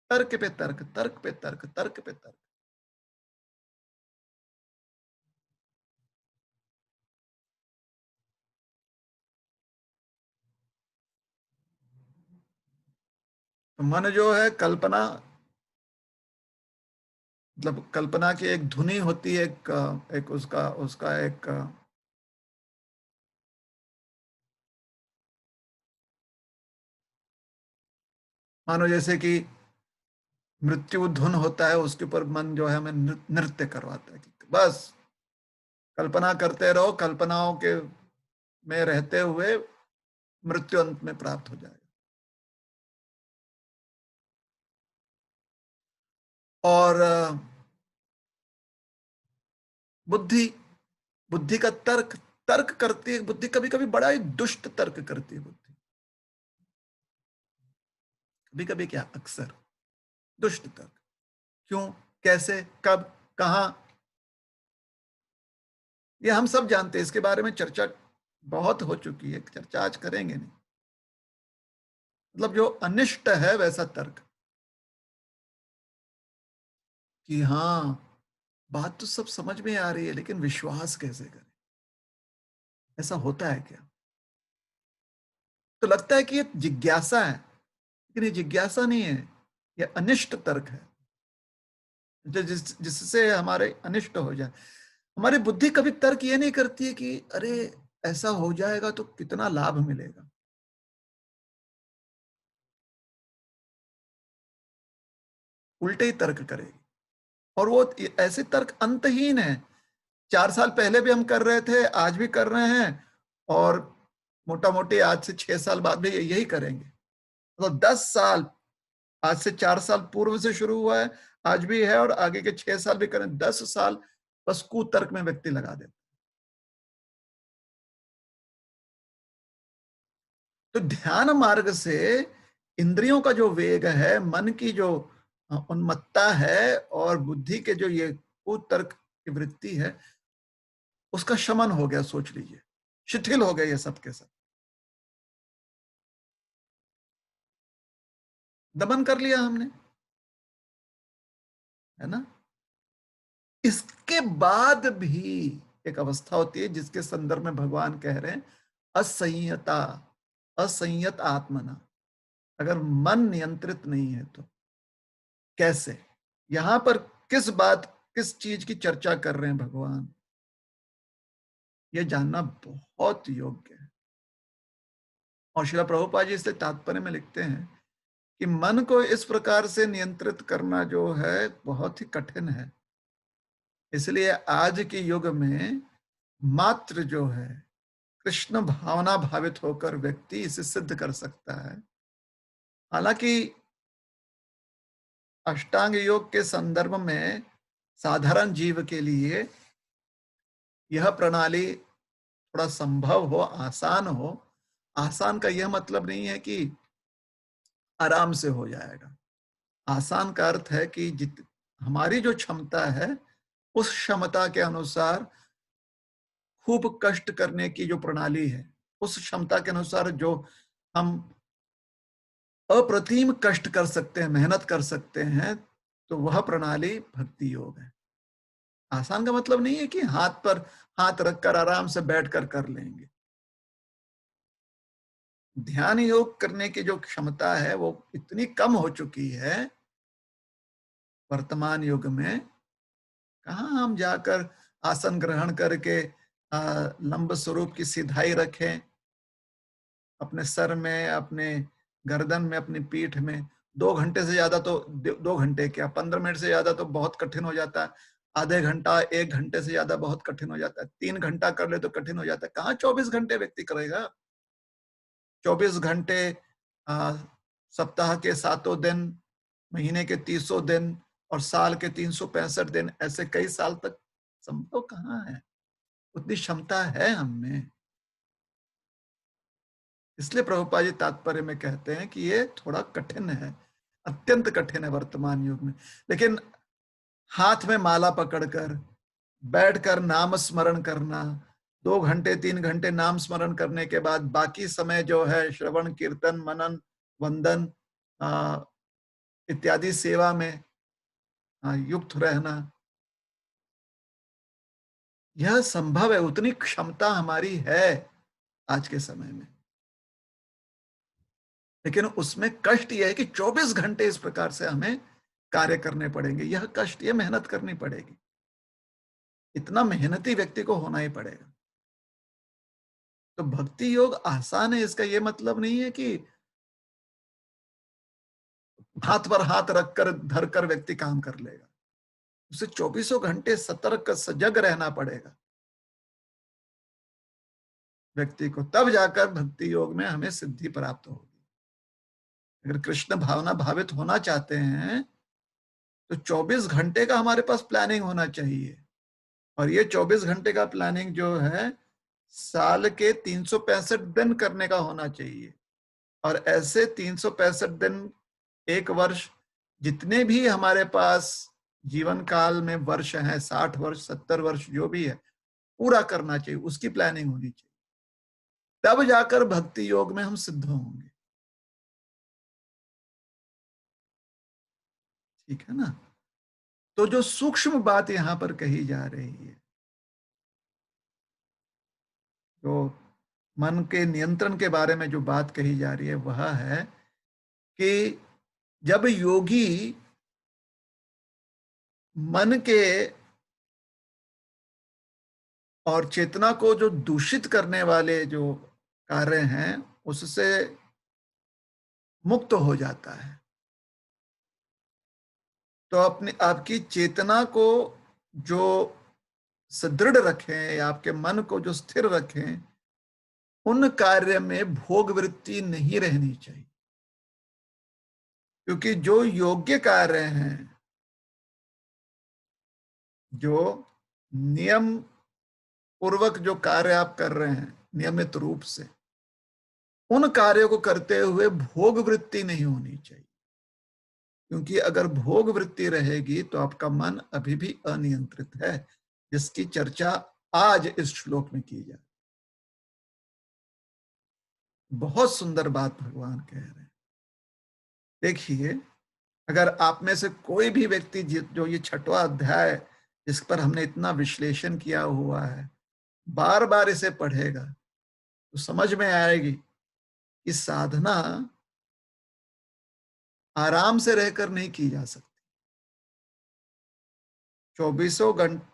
तर्क पे तर्क, तर्क पे तर्क, तर्क पे तर्क। तो मन जो है कल्पना, मतलब कल्पना की एक धुनी होती है, एक उसका उसका एक मानो जैसे कि मृत्यु धुन होता है, उसके ऊपर मन जो है हमें नृत्य करवाता है कि बस कल्पना करते रहो, कल्पनाओं के में रहते हुए मृत्यु अंत में प्राप्त हो जाएगा। और बुद्धि, बुद्धि का तर्क, तर्क करती है बुद्धि, कभी कभी बड़ा ही दुष्ट तर्क करती है बुद्धि। कभी कभी क्या, अक्सर दुष्ट तर्क। क्यों, कैसे, कब, कहां, ये हम सब जानते हैं। इसके बारे में चर्चा बहुत हो चुकी है, चर्चा आज करेंगे नहीं। मतलब जो अनिष्ट है वैसा तर्क, कि हाँ बात तो सब समझ में आ रही है, लेकिन विश्वास कैसे करें, ऐसा होता है क्या? तो लगता है कि ये जिज्ञासा है, लेकिन ये जिज्ञासा नहीं है, ये अनिष्ट तर्क है, जिससे हमारे अनिष्ट हो जाए। हमारी बुद्धि कभी तर्क ये नहीं करती है कि अरे ऐसा हो जाएगा तो कितना लाभ मिलेगा। उल्टे ही तर्क करेगी। और वो ऐसे तर्क अंतहीन है। 4 साल पहले भी हम कर रहे थे, आज भी कर रहे हैं, और मोटा मोटी आज से 6 साल बाद भी यही करेंगे। तो 10 साल, आज से 4 साल पूर्व से शुरू हुआ है, आज भी है, और आगे के 6 साल भी करें, 10 साल बस कुतर्क में व्यक्ति लगा देता। तो ध्यान मार्ग से इंद्रियों का जो वेग है, मन की जो उन्मत्तता है, और बुद्धि के जो ये कुतर्क की वृत्ति है, उसका शमन हो गया। सोच लीजिए, शिथिल हो गए ये सब के सब, दमन कर लिया हमने, है ना। इसके बाद भी एक अवस्था होती है जिसके संदर्भ में भगवान कह रहे हैं असंयता, असंयत आत्मना। अगर मन नियंत्रित नहीं है तो कैसे? यहां पर किस बात, किस चीज की चर्चा कर रहे हैं भगवान, ये जानना बहुत योग्य है। और श्रील प्रभुपाद जी इससे तात्पर्य में लिखते हैं कि मन को इस प्रकार से नियंत्रित करना जो है बहुत ही कठिन है। इसलिए आज के युग में मात्र जो है कृष्ण भावना भावित होकर व्यक्ति इसे सिद्ध कर सकता है। हालांकि अष्टांग योग के संदर्भ में साधारण जीव के लिए यह प्रणाली थोड़ा संभव हो, आसान हो। आसान का यह मतलब नहीं है कि आराम से हो जाएगा। आसान का अर्थ है कि जित हमारी जो क्षमता है, उस क्षमता के अनुसार खूब कष्ट करने की जो प्रणाली है, उस क्षमता के अनुसार जो हम अप्रतिम कष्ट कर सकते हैं, मेहनत कर सकते हैं, तो वह प्रणाली भक्ति योग है। आसान का मतलब नहीं है कि हाथ पर हाथ रखकर आराम से बैठकर कर लेंगे। ध्यान योग करने की जो क्षमता है वो इतनी कम हो चुकी है वर्तमान युग में। कहाँ हम जाकर आसन ग्रहण करके लंब स्वरूप की सिधाई रखें अपने सर में, अपने गर्दन में, अपनी पीठ में। 2 घंटे से ज्यादा तो 2 घंटे क्या 15 मिनट से ज्यादा तो बहुत कठिन हो जाता है। आधे घंटा 1 घंटे से ज्यादा बहुत कठिन हो जाता है। 3 घंटा कर ले तो कठिन हो जाता है। कहाँ 24 घंटे व्यक्ति करेगा। 24 घंटे आ, सप्ताह के 7 दिन, महीने के 30 दिन और साल के 365 दिन, ऐसे कई साल तक संभव कहाँ है। उतनी क्षमता है हम में। इसलिए प्रभुपाद जी तात्पर्य में कहते हैं कि ये थोड़ा कठिन है, अत्यंत कठिन है वर्तमान युग में। लेकिन हाथ में माला पकड़कर बैठकर नाम स्मरण करना, 2 घंटे 3 घंटे नाम स्मरण करने के बाद बाकी समय जो है श्रवण कीर्तन मनन वंदन इत्यादि सेवा में युक्त रहना, यह संभव है। उतनी क्षमता हमारी है आज के समय में। लेकिन उसमें कष्ट यह है कि 24 घंटे इस प्रकार से हमें कार्य करने पड़ेंगे। यह कष्ट, यह मेहनत करनी पड़ेगी। इतना मेहनती व्यक्ति को होना ही पड़ेगा। तो भक्ति योग आसान है, इसका यह मतलब नहीं है कि हाथ पर हाथ रखकर धरकर व्यक्ति काम कर लेगा। उसे 24 घंटे सतर्क सजग रहना पड़ेगा व्यक्ति को, तब जाकर भक्ति योग में हमें सिद्धि प्राप्त होगी। अगर कृष्ण भावना भावित होना चाहते हैं तो 24 घंटे का हमारे पास प्लानिंग होना चाहिए। और ये 24 घंटे का प्लानिंग जो है साल के 365 दिन करने का होना चाहिए। और ऐसे 365 दिन, 1 वर्ष, जितने भी हमारे पास जीवन काल में वर्ष हैं, 60 वर्ष 70 वर्ष जो भी है, पूरा करना चाहिए। उसकी प्लानिंग होनी चाहिए। तब जाकर भक्ति योग में हम सिद्ध होंगे। ठीक है ना। तो जो सूक्ष्म बात यहां पर कही जा रही है, जो मन के नियंत्रण के बारे में जो बात कही जा रही है, वह है कि जब योगी मन के और चेतना को जो दूषित करने वाले जो कार्य हैं उससे मुक्त हो जाता है, तो अपनी आपकी चेतना को जो सुदृढ़ रखें या आपके मन को जो स्थिर रखें, उन कार्य में भोग वृत्ति नहीं रहनी चाहिए। क्योंकि जो योग्य कार्य हैं, जो नियम पूर्वक जो कार्य आप कर रहे हैं नियमित रूप से, उन कार्यों को करते हुए भोग वृत्ति नहीं होनी चाहिए। क्योंकि अगर भोग वृत्ति रहेगी तो आपका मन अभी भी अनियंत्रित है, जिसकी चर्चा आज इस श्लोक में की जाए। बहुत सुंदर बात भगवान कह रहे हैं। देखिए, अगर आप में से कोई भी व्यक्ति जो ये 6वां अध्याय जिस पर हमने इतना विश्लेषण किया हुआ है, बार बार इसे पढ़ेगा तो समझ में आएगी कि साधना आराम से रहकर नहीं की जा सकती। 24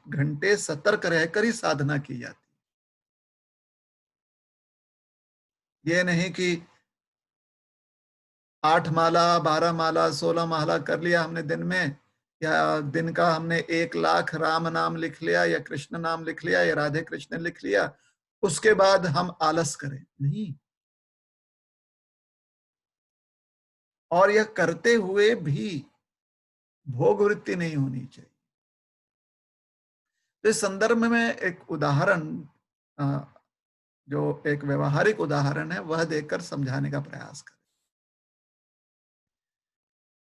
घंटे सतर्क रहकर ही साधना की जाती है। ये नहीं कि 8 माला 12 माला 16 माला कर लिया हमने दिन में, या दिन का हमने 1 लाख राम नाम लिख लिया या कृष्ण नाम लिख लिया या राधे कृष्ण लिख लिया, उसके बाद हम आलस करें नहीं। और यह करते हुए भी भोग वृत्ति नहीं होनी चाहिए। तो इस संदर्भ में एक उदाहरण, जो एक व्यवहारिक उदाहरण है, वह देकर समझाने का प्रयास करें।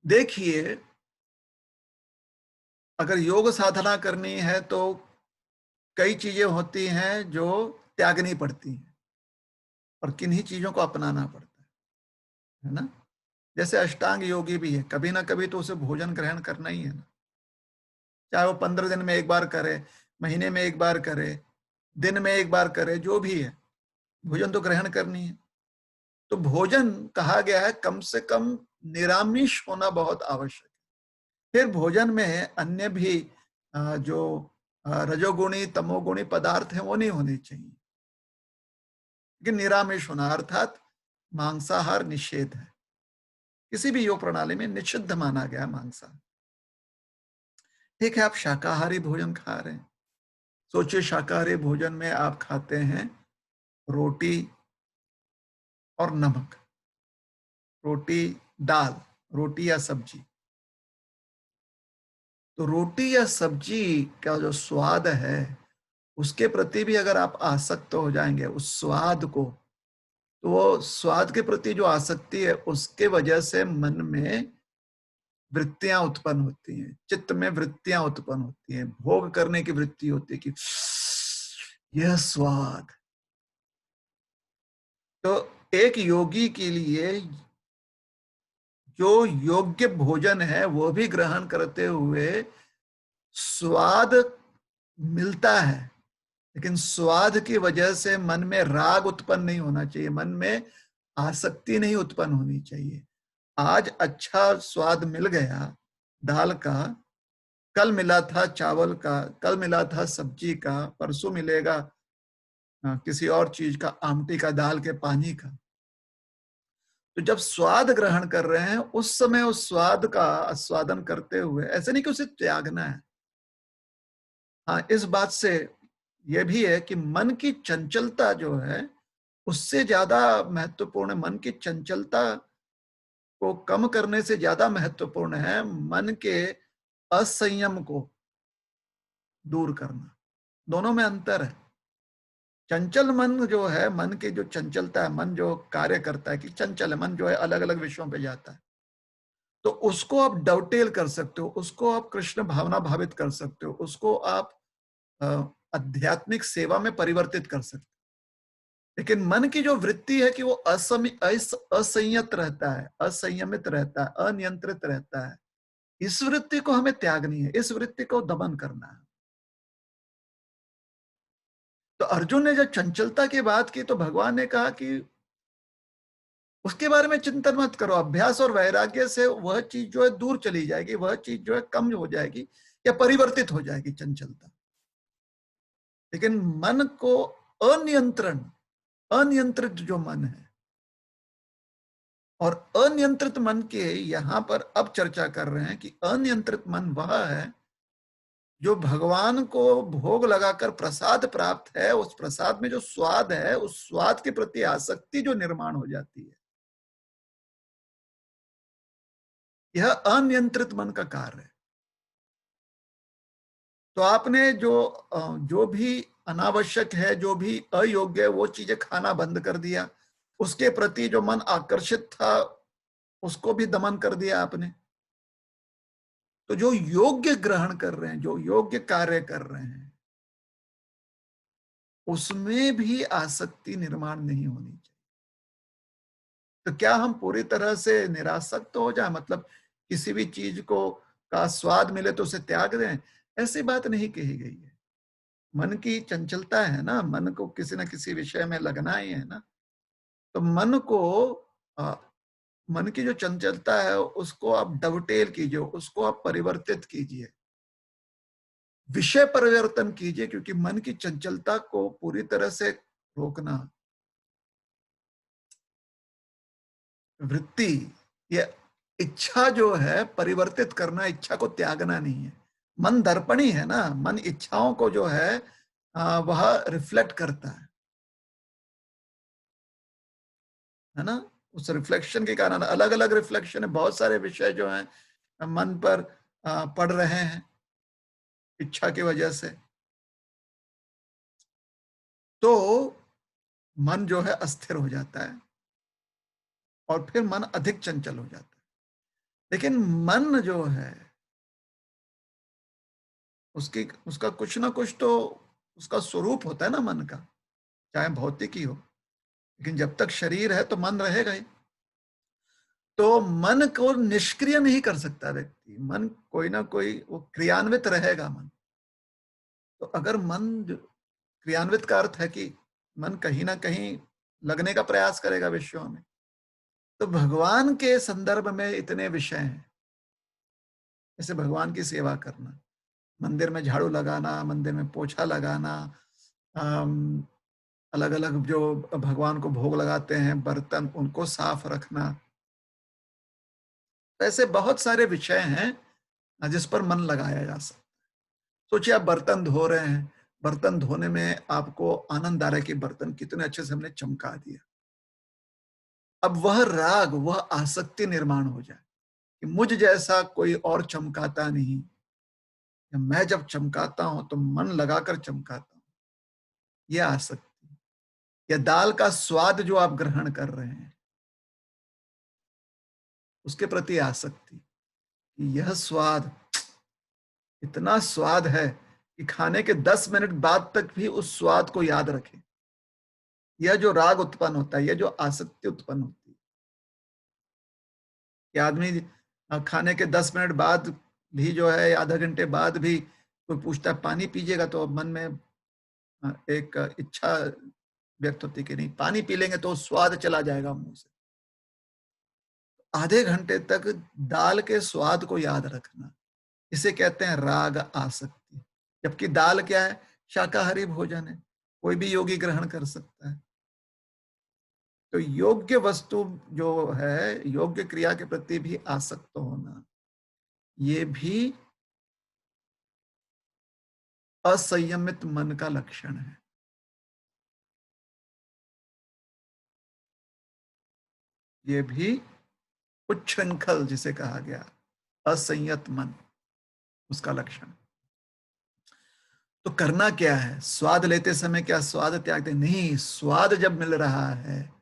देखिए, अगर योग साधना करनी है तो कई चीजें होती हैं जो त्यागनी पड़ती हैं और किन्हीं चीजों को अपनाना पड़ता है ना। जैसे अष्टांग योगी भी है, कभी ना कभी तो उसे भोजन ग्रहण करना ही है ना। चाहे वो 15 दिन में एक बार करे, महीने में एक बार करे, दिन में एक बार करे, जो भी है, भोजन तो ग्रहण करनी है। तो भोजन कहा गया है कम से कम निरामिष होना बहुत आवश्यक है। फिर भोजन में अन्य भी जो रजोगुणी तमोगुणी पदार्थ हैं वो नहीं होने चाहिए, लेकिन निरामिष होना अर्थात मांसाहार निषेध है। किसी भी योग प्रणाली में निषिद्ध माना गया मांसाहार। ठीक है, आप शाकाहारी भोजन खा रहे हैं, सोचिए शाकाहारी भोजन में आप खाते हैं रोटी और नमक, रोटी दाल, रोटी या सब्जी। तो रोटी या सब्जी का जो स्वाद है उसके प्रति भी अगर आप आसक्त हो जाएंगे उस स्वाद को, तो वो स्वाद के प्रति जो आसक्ति है उसके वजह से मन में वृत्तियां उत्पन्न होती हैं, चित्त में वृत्तियां उत्पन्न होती हैं, भोग करने की वृत्ति होती है कि यह स्वाद। तो एक योगी के लिए जो योग्य भोजन है वो भी ग्रहण करते हुए स्वाद मिलता है, लेकिन स्वाद की वजह से मन में राग उत्पन्न नहीं होना चाहिए, मन में आसक्ति नहीं उत्पन्न होनी चाहिए। आज अच्छा स्वाद मिल गया दाल का, कल मिला था चावल का, कल मिला था सब्जी का, परसों मिलेगा किसी और चीज का, आमटी का, दाल के पानी का। तो जब स्वाद ग्रहण कर रहे हैं उस समय उस स्वाद का आस्वादन करते हुए, ऐसे नहीं कि उसे त्यागना है। हाँ, इस बात से यह भी है कि मन की चंचलता जो है उससे ज्यादा महत्वपूर्ण है, मन की चंचलता को कम करने से ज्यादा महत्वपूर्ण है मन के असंयम को दूर करना। दोनों में अंतर है। चंचल मन जो है, मन की जो चंचलता है, मन जो कार्य करता है कि चंचल मन जो है अलग अलग विषयों पे जाता है, तो उसको आप डवटेल कर सकते हो, उसको आप कृष्ण भावना भावित कर सकते हो, उसको आप अ, आध्यात्मिक सेवा में परिवर्तित कर सकते हो। लेकिन मन की जो वृत्ति है कि वो असंयत रहता है, असंयमित रहता है, अनियंत्रित रहता है, इस वृत्ति को हमें त्यागनी है, इस वृत्ति को दमन करना है। तो अर्जुन ने जब चंचलता की बात की तो भगवान ने कहा कि उसके बारे में चिंतन मत करो, अभ्यास और वैराग्य से वह चीज जो है दूर चली जाएगी, वह चीज जो है कम हो जाएगी या परिवर्तित हो जाएगी चंचलता। लेकिन मन को अनियंत्रण, अनियंत्रित जो मन है, और अनियंत्रित मन के यहां पर अब चर्चा कर रहे हैं कि अनियंत्रित मन वह है जो भगवान को भोग लगाकर प्रसाद प्राप्त है, उस प्रसाद में जो स्वाद है उस स्वाद के प्रति आसक्ति जो निर्माण हो जाती है, यह अनियंत्रित मन का कार्य है। तो आपने जो भी अनावश्यक है, जो भी अयोग्य है, वो चीजें खाना बंद कर दिया, उसके प्रति जो मन आकर्षित था उसको भी दमन कर दिया आपने। तो जो योग्य ग्रहण कर रहे हैं, जो योग्य कार्य कर रहे हैं, उसमें भी आसक्ति निर्माण नहीं होनी चाहिए। तो क्या हम पूरी तरह से निरासक्त हो जाए, मतलब किसी भी चीज को का स्वाद मिले तो उसे त्याग दें, ऐसी बात नहीं कही गई है। मन की चंचलता है ना, मन को किसी न किसी विषय में लगना ही है ना। तो मन को अ, मन की जो चंचलता है उसको आप डवटेल कीजिए, उसको आप परिवर्तित कीजिए, विषय परिवर्तन कीजिए, क्योंकि मन की चंचलता को पूरी तरह से रोकना, वृत्ति या इच्छा जो है परिवर्तित करना, इच्छा को त्यागना नहीं है। मन दर्पणी है ना, मन इच्छाओं को जो है वह रिफ्लेक्ट करता है ना। उस रिफ्लेक्शन के कारण अलग अलग रिफ्लेक्शन है, बहुत सारे विषय जो हैं मन पर पड़ रहे हैं इच्छा की वजह से, तो मन जो है अस्थिर हो जाता है और फिर मन अधिक चंचल हो जाता है। लेकिन मन जो है उसकी उसका कुछ ना कुछ तो उसका स्वरूप होता है ना मन का, चाहे भौतिक ही हो, लेकिन जब तक शरीर है तो मन रहेगा ही। तो मन को निष्क्रिय नहीं कर सकता व्यक्ति, मन कोई ना कोई वो क्रियान्वित रहेगा मन। तो अगर क्रियान्वित का अर्थ है कि मन कहीं ना कहीं लगने का प्रयास करेगा विषयों में, तो भगवान के संदर्भ में इतने विषय हैं, जैसे भगवान की सेवा करना, मंदिर में झाड़ू लगाना, मंदिर में पोछा लगाना, अलग अलग जो भगवान को भोग लगाते हैं बर्तन उनको साफ रखना, ऐसे बहुत सारे विषय हैं जिस पर मन लगाया जा सकता है। सोचिए आप बर्तन धो रहे हैं, बर्तन धोने में आपको आनंद आ रहा है कि बर्तन कितने अच्छे से हमने चमका दिया। अब वह राग, वह आसक्ति निर्माण हो जाए कि मुझ जैसा कोई और चमकाता नहीं, या मैं जब चमकाता हूं तो मन लगाकर चमकाता हूं, यह आसक्ति। या दाल का स्वाद जो आप ग्रहण कर रहे हैं उसके प्रति आसक्ति कि यह स्वाद, इतना स्वाद है कि खाने के 10 मिनट बाद तक भी उस स्वाद को याद रखें। यह जो राग उत्पन्न होता है, यह जो आसक्ति उत्पन्न होती है कि आदमी खाने के 10 मिनट बाद भी जो है, आधा घंटे बाद भी कोई पूछता है पानी पीजिएगा, तो मन में एक इच्छा व्यक्त होती है कि नहीं, पानी पी लेंगे तो स्वाद चला जाएगा मुंह से। आधे घंटे तक दाल के स्वाद को याद रखना, इसे कहते हैं राग आसक्ति। जबकि दाल क्या है? शाकाहारी भोजन है, कोई भी योगी ग्रहण कर सकता है। तो योग्य वस्तु जो है, योग्य क्रिया के प्रति भी आसक्त होना, ये भी असंयमित मन का लक्षण है। ये भी उच्छृंखल जिसे कहा गया, असंयत मन, उसका लक्षण। तो करना क्या है? स्वाद लेते समय क्या स्वाद त्यागते? नहीं, स्वाद जब मिल रहा है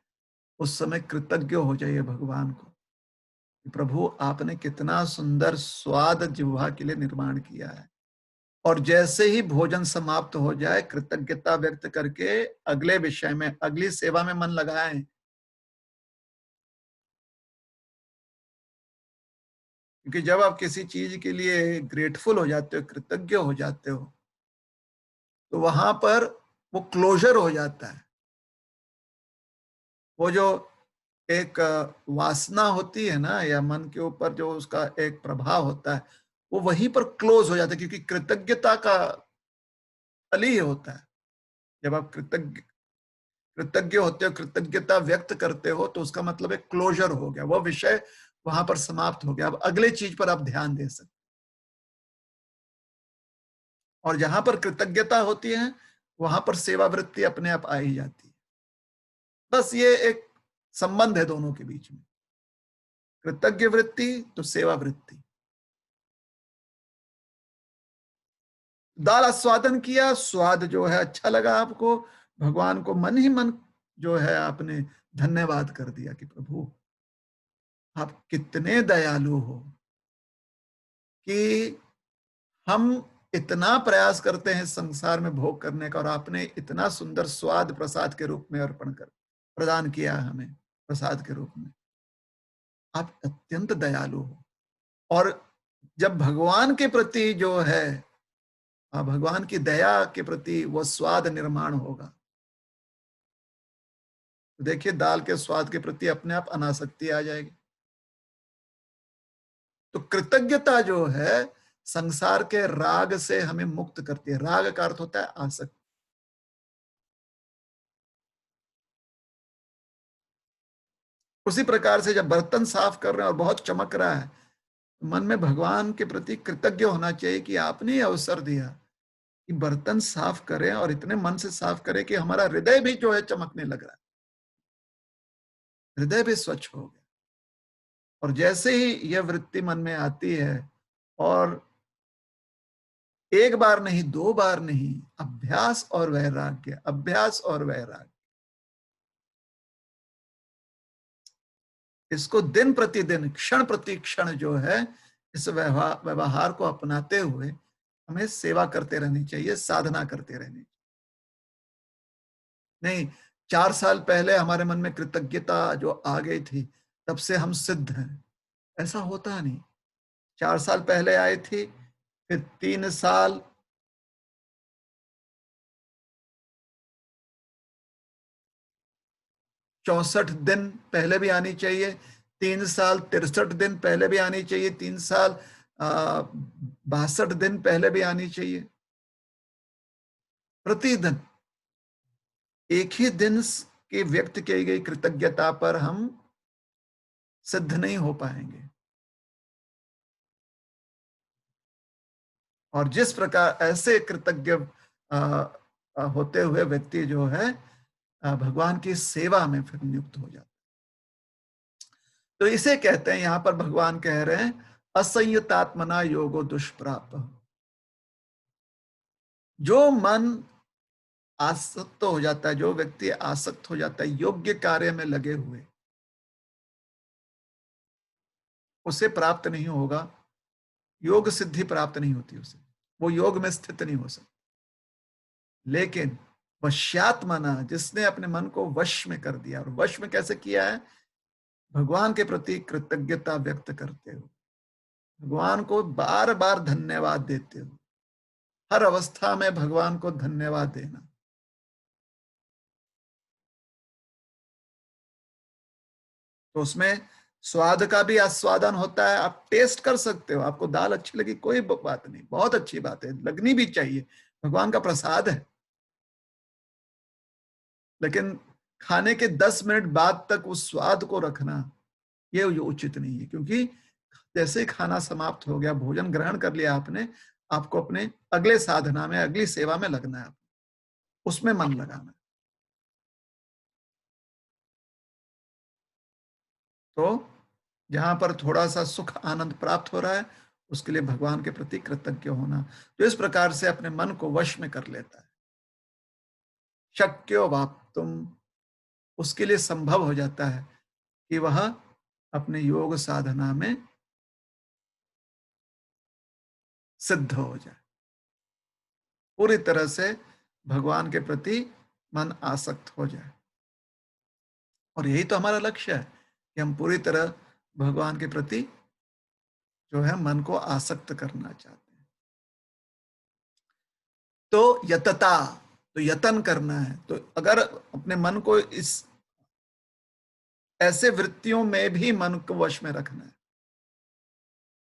उस समय कृतज्ञ हो जाइए भगवान को कि प्रभु आपने कितना सुंदर स्वाद जिह्वा के लिए निर्माण किया है। और जैसे ही भोजन समाप्त हो जाए, कृतज्ञता व्यक्त करके अगले विषय में, अगली सेवा में मन लगाएं। क्योंकि जब आप किसी चीज के लिए ग्रेटफुल हो जाते हो, कृतज्ञ हो जाते हो, तो वहां पर वो क्लोजर हो जाता है। वो जो एक वासना होती है ना, या मन के ऊपर जो उसका एक प्रभाव होता है, वो वहीं पर क्लोज हो जाता है, क्योंकि कृतज्ञता का फल ही होता है। जब आप कृतज्ञ कृतज्ञ होते हो, कृतज्ञता व्यक्त करते हो, तो उसका मतलब एक क्लोजर हो गया, वह विषय वहां पर समाप्त हो गया। अब अगले चीज पर आप ध्यान दे सकते। और जहां पर कृतज्ञता होती है, वहां पर सेवा वृत्ति अपने आप आ ही जाती है। बस ये एक संबंध है दोनों के बीच में, कृतज्ञ वृत्ति तो सेवा वृत्ति। दाल आस्वादन किया, स्वाद जो है अच्छा लगा आपको, भगवान को मन ही मन जो है आपने धन्यवाद कर दिया कि प्रभु आप कितने दयालु हो कि हम इतना प्रयास करते हैं संसार में भोग करने का, और आपने इतना सुंदर स्वाद प्रसाद के रूप में अर्पण कर प्रदान किया हमें, प्रसाद के रूप में। आप अत्यंत दयालु हो। और जब भगवान के प्रति जो है, भगवान की दया के प्रति वो स्वाद निर्माण होगा, तो देखिए दाल के स्वाद के प्रति अपने आप अनासक्ति आ जाएगी। तो कृतज्ञता जो है संसार के राग से हमें मुक्त करती है। राग का अर्थ होता है आसक्ति। उसी प्रकार से जब बर्तन साफ कर रहे हैं और बहुत चमक रहा है, मन में भगवान के प्रति कृतज्ञ होना चाहिए कि आपने ये अवसर दिया कि बर्तन साफ करें, और इतने मन से साफ करें कि हमारा हृदय भी जो है चमकने लग रहा है, हृदय भी स्वच्छ हो गया। और जैसे ही यह वृत्ति मन में आती है, और एक बार नहीं, दो बार नहीं, अभ्यास और वैराग्य, अभ्यास और वैराग्य, इसको दिन प्रतिदिन, क्षण प्रति क्षण जो है, इस व्यवहार को अपनाते हुए हमें सेवा करते रहनी चाहिए, साधना करते रहनी चाहिए। नहीं, 4 साल पहले हमारे मन में कृतज्ञता जो आ गई थी, तब से हम सिद्ध हैं, ऐसा होता नहीं। 4 साल पहले आई थी, फिर 3 साल, 64 दिन पहले भी आनी चाहिए, 3 साल 63 दिन पहले भी आनी चाहिए, 3 साल 62 दिन पहले भी आनी चाहिए। प्रतिदिन एक ही दिन के व्यक्त की गई कृतज्ञता पर हम सिद्ध नहीं हो पाएंगे। और जिस प्रकार ऐसे कृतज्ञ होते हुए व्यक्ति जो है भगवान की सेवा में फिर नियुक्त हो जाता है। तो इसे कहते हैं, यहां पर भगवान कह रहे हैं, असंयतात्मना योगो दुष्प्राप। जो मन आसक्त हो जाता है, जो व्यक्ति आसक्त हो जाता है योग्य कार्य में लगे हुए, उसे प्राप्त नहीं होगा, योग सिद्धि प्राप्त नहीं होती उसे, वो योग में स्थित नहीं हो सकता। लेकिन वश्यात्मना, जिसने अपने मन को वश में कर दिया, और वश में कैसे किया है? भगवान के प्रति कृतज्ञता व्यक्त करते हो, भगवान को बार बार धन्यवाद देते हो, हर अवस्था में भगवान को धन्यवाद देना। तो उसमें स्वाद का भी आस्वादन होता है, आप टेस्ट कर सकते हो, आपको दाल अच्छी लगी कोई बात नहीं, बहुत अच्छी बात है, लगनी भी चाहिए, भगवान का प्रसाद है। लेकिन खाने के 10 मिनट बाद तक उस स्वाद को रखना ये उचित नहीं है, क्योंकि जैसे ही खाना समाप्त हो गया, भोजन ग्रहण कर लिया आपने, आपको अपने अगले साधना में, अगली सेवा में लगना है, उसमें मन लगाना है। तो जहां पर थोड़ा सा सुख आनंद प्राप्त हो रहा है, उसके लिए भगवान के प्रति कृतज्ञ होना, तो इस प्रकार से अपने मन को वश में कर लेता है। शक्यो वाप्तुम, उसके लिए संभव हो जाता है कि वह अपने योग साधना में सिद्ध हो जाए, पूरी तरह से भगवान के प्रति मन आसक्त हो जाए। और यही तो हमारा लक्ष्य है कि हम पूरी तरह भगवान के प्रति जो है मन को आसक्त करना चाहते हैं। तो यतता, तो यतन करना है। तो अगर अपने मन को इस ऐसे वृत्तियों में भी मन को वश में रखना है,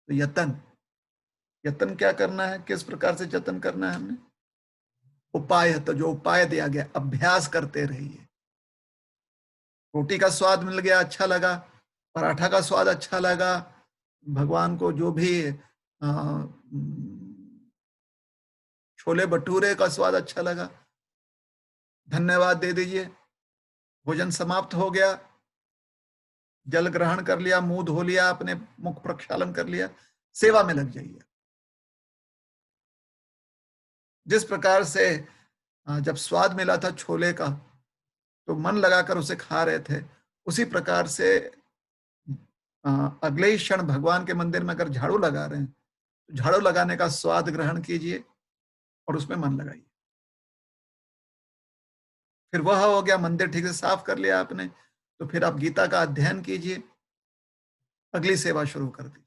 तो यतन, यतन क्या करना है, किस प्रकार से यतन करना है हमने? उपाय, तो जो उपाय दिया गया, अभ्यास करते रहिए। रोटी का स्वाद मिल गया, अच्छा लगा, पराठा का स्वाद अच्छा लगा, भगवान को जो भी छोले भटूरे का स्वाद अच्छा लगा, धन्यवाद दे दीजिए। भोजन समाप्त हो गया, जल ग्रहण कर लिया, मुंह धो लिया, अपने मुख प्रक्षालन कर लिया, सेवा में लग जाइए। जिस प्रकार से जब स्वाद मिला था छोले का, तो मन लगाकर उसे खा रहे थे, उसी प्रकार से अगले ही क्षण भगवान के मंदिर में अगर झाड़ू लगा रहे हैं, तो झाड़ू लगाने का स्वाद ग्रहण कीजिए और उसमें मन लगाइए। फिर वह हो गया, मंदिर ठीक से साफ कर लिया आपने, तो फिर आप गीता का अध्ययन कीजिए, अगली सेवा शुरू कर दीजिए।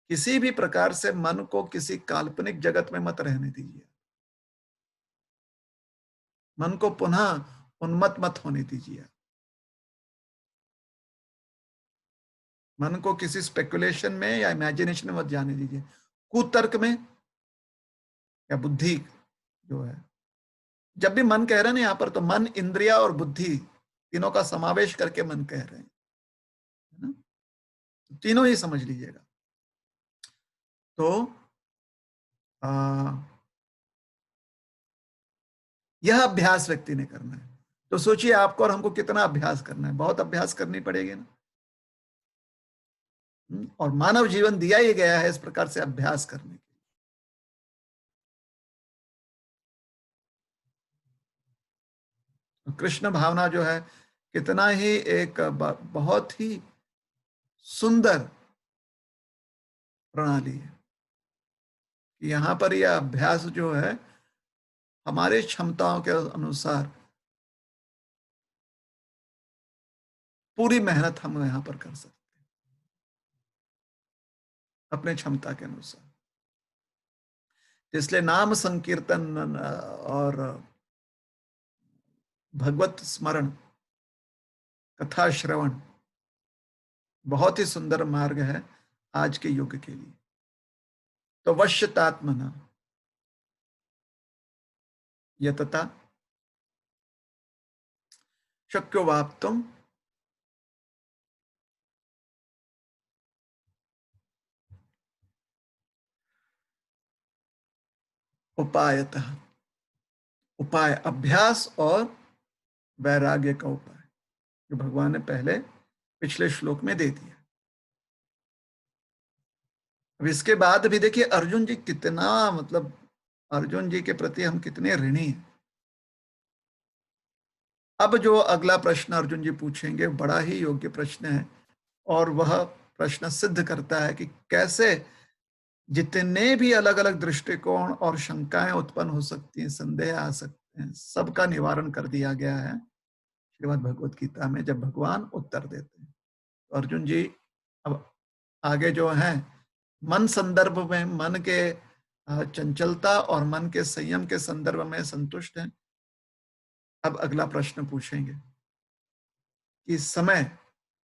किसी भी प्रकार से मन को किसी काल्पनिक जगत में मत रहने दीजिए, मन को पुनः उन्मत्त मत होने दीजिए, मन को किसी स्पेकुलेशन में या इमेजिनेशन में मत जाने दीजिए, कुतर्क में या बुद्धि जो है। जब भी मन कह रहे हैं ना यहाँ पर, तो मन, इंद्रिया और बुद्धि तीनों का समावेश करके मन कह रहे हैं, है ना? तीनों ही समझ लीजिएगा। तो आ, यह अभ्यास व्यक्ति ने करना है। तो सोचिए आपको और हमको कितना अभ्यास करना है, बहुत अभ्यास करनी पड़ेगी ना। और मानव जीवन दिया ही गया है इस प्रकार से अभ्यास करने के लिए। कृष्ण भावना जो है, कितना ही एक बहुत ही सुंदर प्रणाली है कि यहाँ पर यह अभ्यास जो है हमारे क्षमताओं के अनुसार पूरी मेहनत हम यहाँ पर कर सकते हैं, अपने क्षमता के अनुसार। इसलिए नाम संकीर्तन और भगवत स्मरण, कथा श्रवण बहुत ही सुंदर मार्ग है आज के युग के लिए। तो वश्यतात्मना यतता शक्यो वाप्तुम उपायतः। उपाय अभ्यास और वैराग्य का उपाय जो भगवान ने पहले पिछले श्लोक में दे दिया। अब इसके बाद भी देखिए अर्जुन जी कितना, मतलब अर्जुन जी के प्रति हम कितने ऋणी हैं। अब जो अगला प्रश्न अर्जुन जी पूछेंगे बड़ा ही योग्य प्रश्न है, और वह प्रश्न सिद्ध करता है कि कैसे जितने भी अलग अलग दृष्टिकोण और शंकाएं उत्पन्न हो सकती हैं, संदेह आ सकते हैं, सबका निवारण कर दिया गया है श्रीमद् भगवत गीता में जब भगवान उत्तर देते हैं। तो अर्जुन जी अब आगे जो है मन संदर्भ में, मन के चंचलता और मन के संयम के संदर्भ में संतुष्ट हैं। अब अगला प्रश्न पूछेंगे कि समय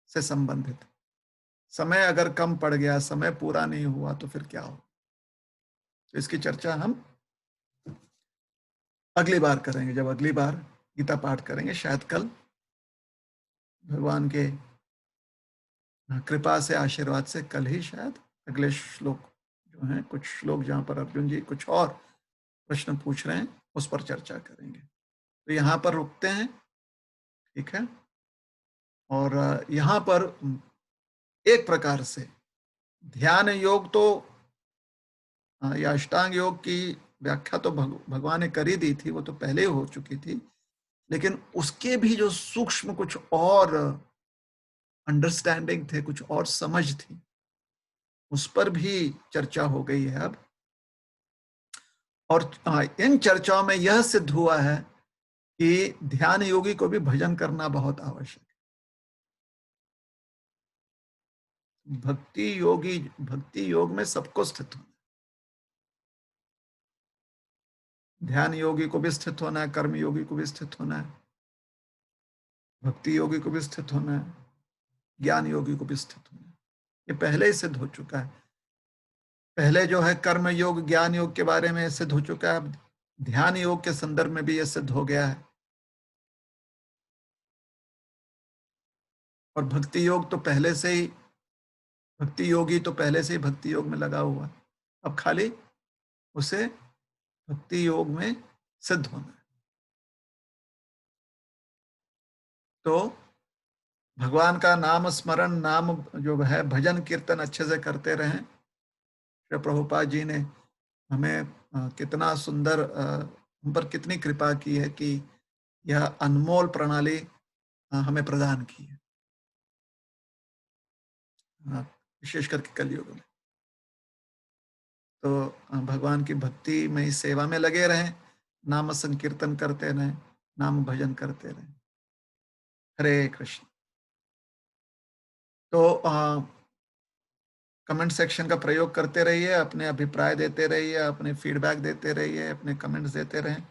से संबंधित, समय अगर कम पड़ गया, समय पूरा नहीं हुआ तो फिर क्या हो। तो इसकी चर्चा हम अगली बार करेंगे, जब अगली बार गीता पाठ करेंगे, शायद कल भगवान के कृपा से, आशीर्वाद से कल ही शायद अगले श्लोक जो हैं, कुछ श्लोक जहां पर अर्जुन जी कुछ और प्रश्न पूछ रहे हैं उस पर चर्चा करेंगे। तो यहाँ पर रुकते हैं, ठीक है। और यहाँ पर एक प्रकार से ध्यान योग तो या अष्टांग योग की व्याख्या तो भगवान ने कर ही दी थी, वो तो पहले ही हो चुकी थी, लेकिन उसके भी जो सूक्ष्म कुछ और अंडरस्टैंडिंग थे, कुछ और समझ थी, उस पर भी चर्चा हो गई है अब। और इन चर्चाओं में यह सिद्ध हुआ है कि ध्यान योगी को भी भजन करना बहुत आवश्यक है। भक्ति योग में सबको स्थित होना, ध्यान योगी को भी स्थित होना है, कर्म योगी को भी स्थित होना है, भक्ति योगी को भी स्थित होना है, ज्ञान योगी को भी स्थित होना है। ये पहले ही सिद्ध हो चुका है। पहले जो है कर्म योग, ज्ञान योग के बारे में सिद्ध हो चुका है, अब ध्यान योग के संदर्भ में भी यह सिद्ध हो गया है। और भक्ति योग तो पहले से ही, भक्ति योगी तो पहले से ही भक्ति योग में लगा हुआ है, अब खाली उसे भक्ति योग में सिद्ध होना है। तो भगवान का नाम स्मरण, नाम जो है भजन कीर्तन अच्छे से करते रहें। श्री प्रभुपाद जी ने हमें कितना सुंदर, हम पर कितनी कृपा की है कि यह अनमोल प्रणाली हमें प्रदान की है, विशेष करके कलयुग में। तो भगवान की भक्ति में ही सेवा में लगे रहें, नाम संकीर्तन करते रहें, नाम भजन करते रहें। हरे कृष्ण। तो कमेंट सेक्शन का प्रयोग करते रहिए, अपने अभिप्राय देते रहिए, अपने फीडबैक देते रहिए, अपने कमेंट्स देते रहें।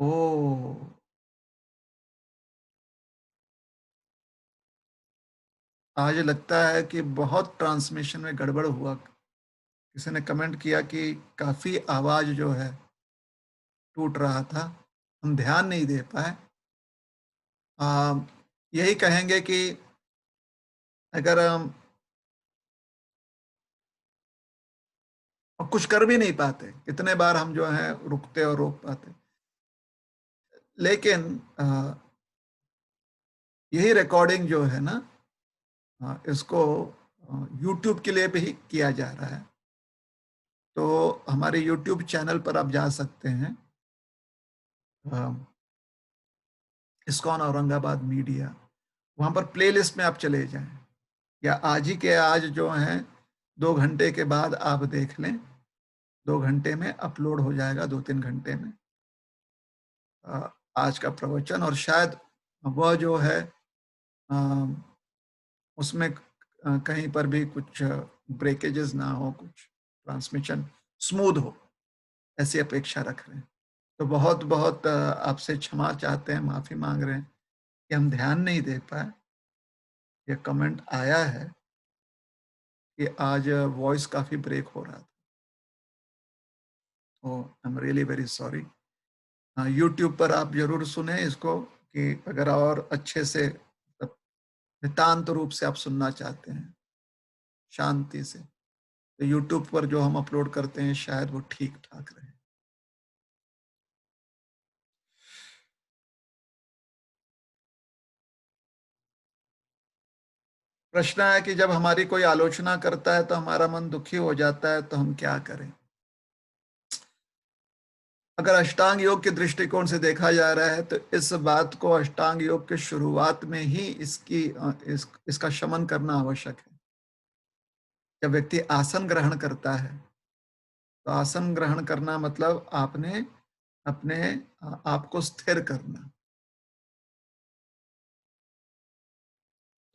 ओ, आज लगता है कि बहुत ट्रांसमिशन में गड़बड़ हुआ। किसी ने कमेंट किया कि काफी आवाज जो है टूट रहा था, हम ध्यान नहीं दे पाए। यही कहेंगे कि अगर हम कुछ कर भी नहीं पाते, कितने बार हम जो है रुकते और रोक पाते, लेकिन यही रिकॉर्डिंग जो है ना, इसको यूट्यूब के लिए भी किया जा रहा है। तो हमारे यूट्यूब चैनल पर आप जा सकते हैं, इस्कॉन औरंगाबाद मीडिया, वहाँ पर प्लेलिस्ट में आप चले जाएं, या आज ही के आज जो हैं 2 घंटे के बाद आप देख लें, 2 घंटे में अपलोड हो जाएगा, 2-3 घंटे में आज का प्रवचन। और शायद वह जो है उसमें कहीं पर भी कुछ ब्रेकेजेस ना हो, कुछ ट्रांसमिशन स्मूथ हो, ऐसी अपेक्षा रख रहे हैं। तो बहुत बहुत आपसे क्षमा चाहते हैं, माफी मांग रहे हैं कि हम ध्यान नहीं दे पाए। ये कमेंट आया है कि आज वॉइस काफी ब्रेक हो रहा था। तो I am really very sorry. YouTube पर आप जरूर सुने इसको, कि अगर और अच्छे से नितांत रूप से आप सुनना चाहते हैं शांति से, तो यूट्यूब पर जो हम अपलोड करते हैं शायद वो ठीक ठाक रहे। प्रश्न है कि जब हमारी कोई आलोचना करता है तो हमारा मन दुखी हो जाता है, तो हम क्या करें? अगर अष्टांग योग के दृष्टिकोण से देखा जा रहा है, तो इस बात को अष्टांग योग के शुरुआत में ही इसका शमन करना आवश्यक है। जब व्यक्ति आसन ग्रहण करता है, तो आसन ग्रहण करना मतलब आपने अपने आप को स्थिर करना।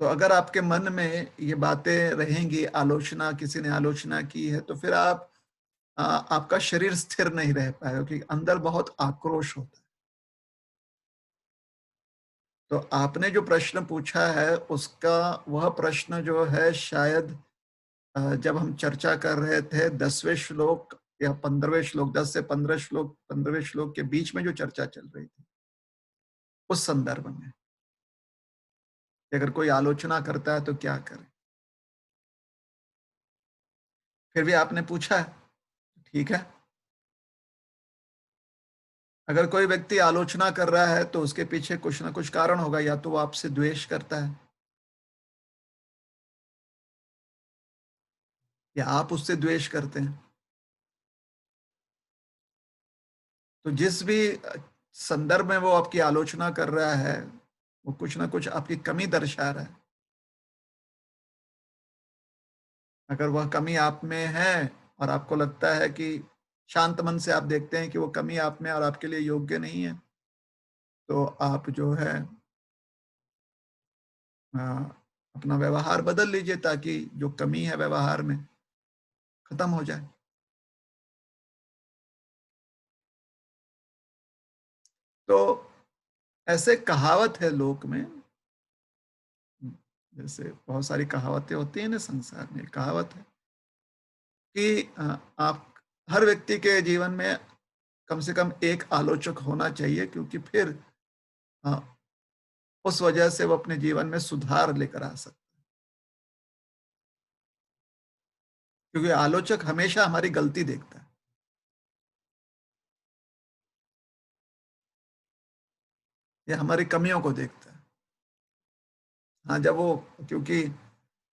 तो अगर आपके मन में ये बातें रहेंगी, आलोचना, किसी ने आलोचना की है, तो फिर आपका शरीर स्थिर नहीं रह पाएगा, क्योंकि अंदर बहुत आक्रोश होता है। तो आपने जो प्रश्न पूछा है, उसका वह प्रश्न जो है शायद जब हम चर्चा कर रहे थे 10वें श्लोक या 15वें श्लोक, 10 से 15 श्लोक, 15वें श्लोक के बीच में जो चर्चा चल रही थी, उस संदर्भ में कि अगर कोई आलोचना करता है तो क्या करें। फिर भी आपने पूछा है, ठीक है। अगर कोई व्यक्ति आलोचना कर रहा है तो उसके पीछे कुछ ना कुछ कारण होगा, या तो वो आपसे द्वेष करता है, या आप उससे द्वेष करते हैं। तो जिस भी संदर्भ में वो आपकी आलोचना कर रहा है, वो कुछ ना कुछ आपकी कमी दर्शा रहा है। अगर वह कमी आप में है और आपको लगता है कि शांत मन से आप देखते हैं कि वो कमी आप में और आपके लिए योग्य नहीं है, तो आप जो है अ, अपना व्यवहार बदल लीजिए, ताकि जो कमी है व्यवहार में खत्म हो जाए। तो ऐसे कहावत है लोक में, जैसे बहुत सारी कहावतें होती हैं ना संसार में, कहावत है कि आप हर व्यक्ति के जीवन में कम से कम एक आलोचक होना चाहिए, क्योंकि फिर अ, उस वजह से वो अपने जीवन में सुधार लेकर आ सकता है। क्योंकि आलोचक हमेशा हमारी गलती देखता है, या हमारी कमियों को देखता है। हाँ, जब वो, क्योंकि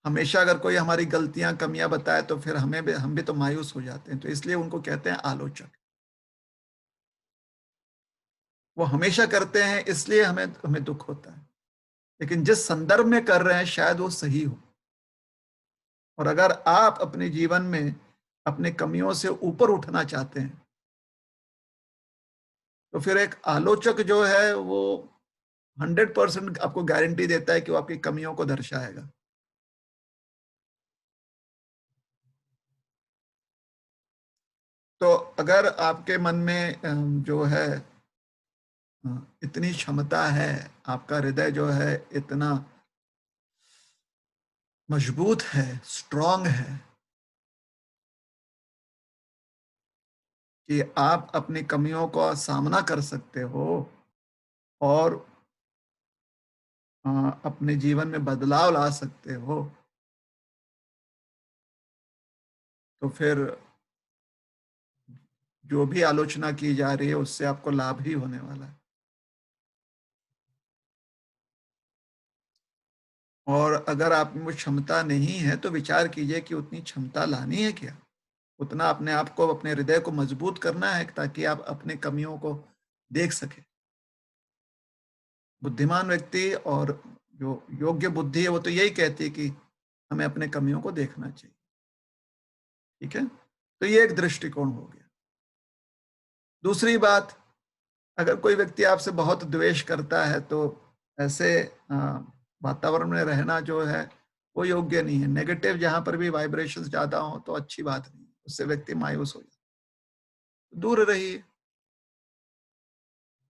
हमेशा अगर कोई हमारी गलतियां, कमियां बताए, तो फिर हम भी तो मायूस हो जाते हैं। तो इसलिए उनको कहते हैं आलोचक। वो हमेशा करते हैं, इसलिए हमें हमें दुख होता है। लेकिन जिस संदर्भ में कर रहे हैं शायद वो सही हो। और अगर आप अपने जीवन में अपने कमियों से ऊपर उठना चाहते हैं, तो फिर एक आलोचक जो है वो 100% आपको गारंटी देता है कि वो आपकी कमियों को दर्शाएगा। तो अगर आपके मन में जो है इतनी क्षमता है, आपका हृदय जो है इतना मजबूत है, स्ट्रांग है, कि आप अपनी कमियों का सामना कर सकते हो और अपने जीवन में बदलाव ला सकते हो, तो फिर जो भी आलोचना की जा रही है उससे आपको लाभ ही होने वाला है। और अगर आप में वो क्षमता नहीं है, तो विचार कीजिए कि उतनी क्षमता लानी है क्या? उतना अपने आप को, अपने हृदय को मजबूत करना है, ताकि आप अपने कमियों को देख सकें। बुद्धिमान व्यक्ति और जो योग्य बुद्धि है, वो तो यही कहती है कि हमें अपने कमियों को देखना चाहिए। ठीक है? तो ये एक दृष्टिकोण हो गया। दूसरी बात, अगर कोई व्यक्ति आपसे बहुत द्वेष करता है, तो ऐसे वातावरण में रहना जो है वो योग्य नहीं है। नेगेटिव जहां पर भी वाइब्रेशंस ज्यादा हो तो अच्छी बात नहीं, उससे व्यक्ति मायूस हो जाए, दूर रहिए।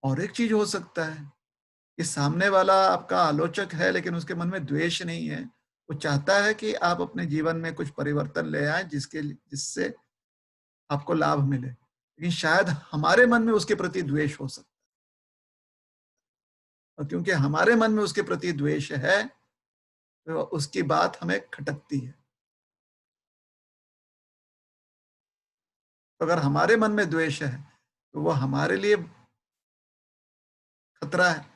और एक चीज हो सकता है कि सामने वाला आपका आलोचक है लेकिन उसके मन में द्वेष नहीं है। वो चाहता है कि आप अपने जीवन में कुछ परिवर्तन ले आए जिससे आपको लाभ मिले, लेकिन शायद हमारे मन में उसके प्रति द्वेष हो सकता है। और क्योंकि हमारे मन में उसके प्रति द्वेष है तो उसकी बात हमें खटकती है। तो अगर हमारे मन में द्वेष है तो वो हमारे लिए खतरा है।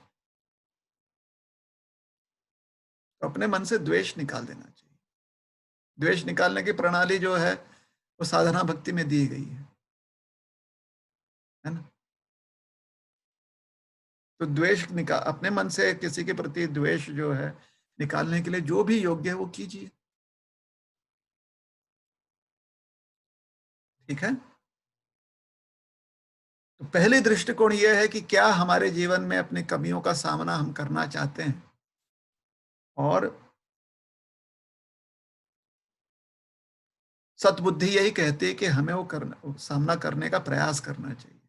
तो अपने मन से द्वेष निकाल देना चाहिए। द्वेष निकालने की प्रणाली जो है वो साधना भक्ति में दी गई है ना। तो द्वेष निकाल, अपने मन से किसी के प्रति द्वेष जो है निकालने के लिए जो भी योग्य है वो कीजिए। ठीक है। तो पहले दृष्टिकोण यह है कि क्या हमारे जीवन में अपनी कमियों का सामना हम करना चाहते हैं, और सतबुद्धि यही कहती है कि हमें वो सामना करने का प्रयास करना चाहिए।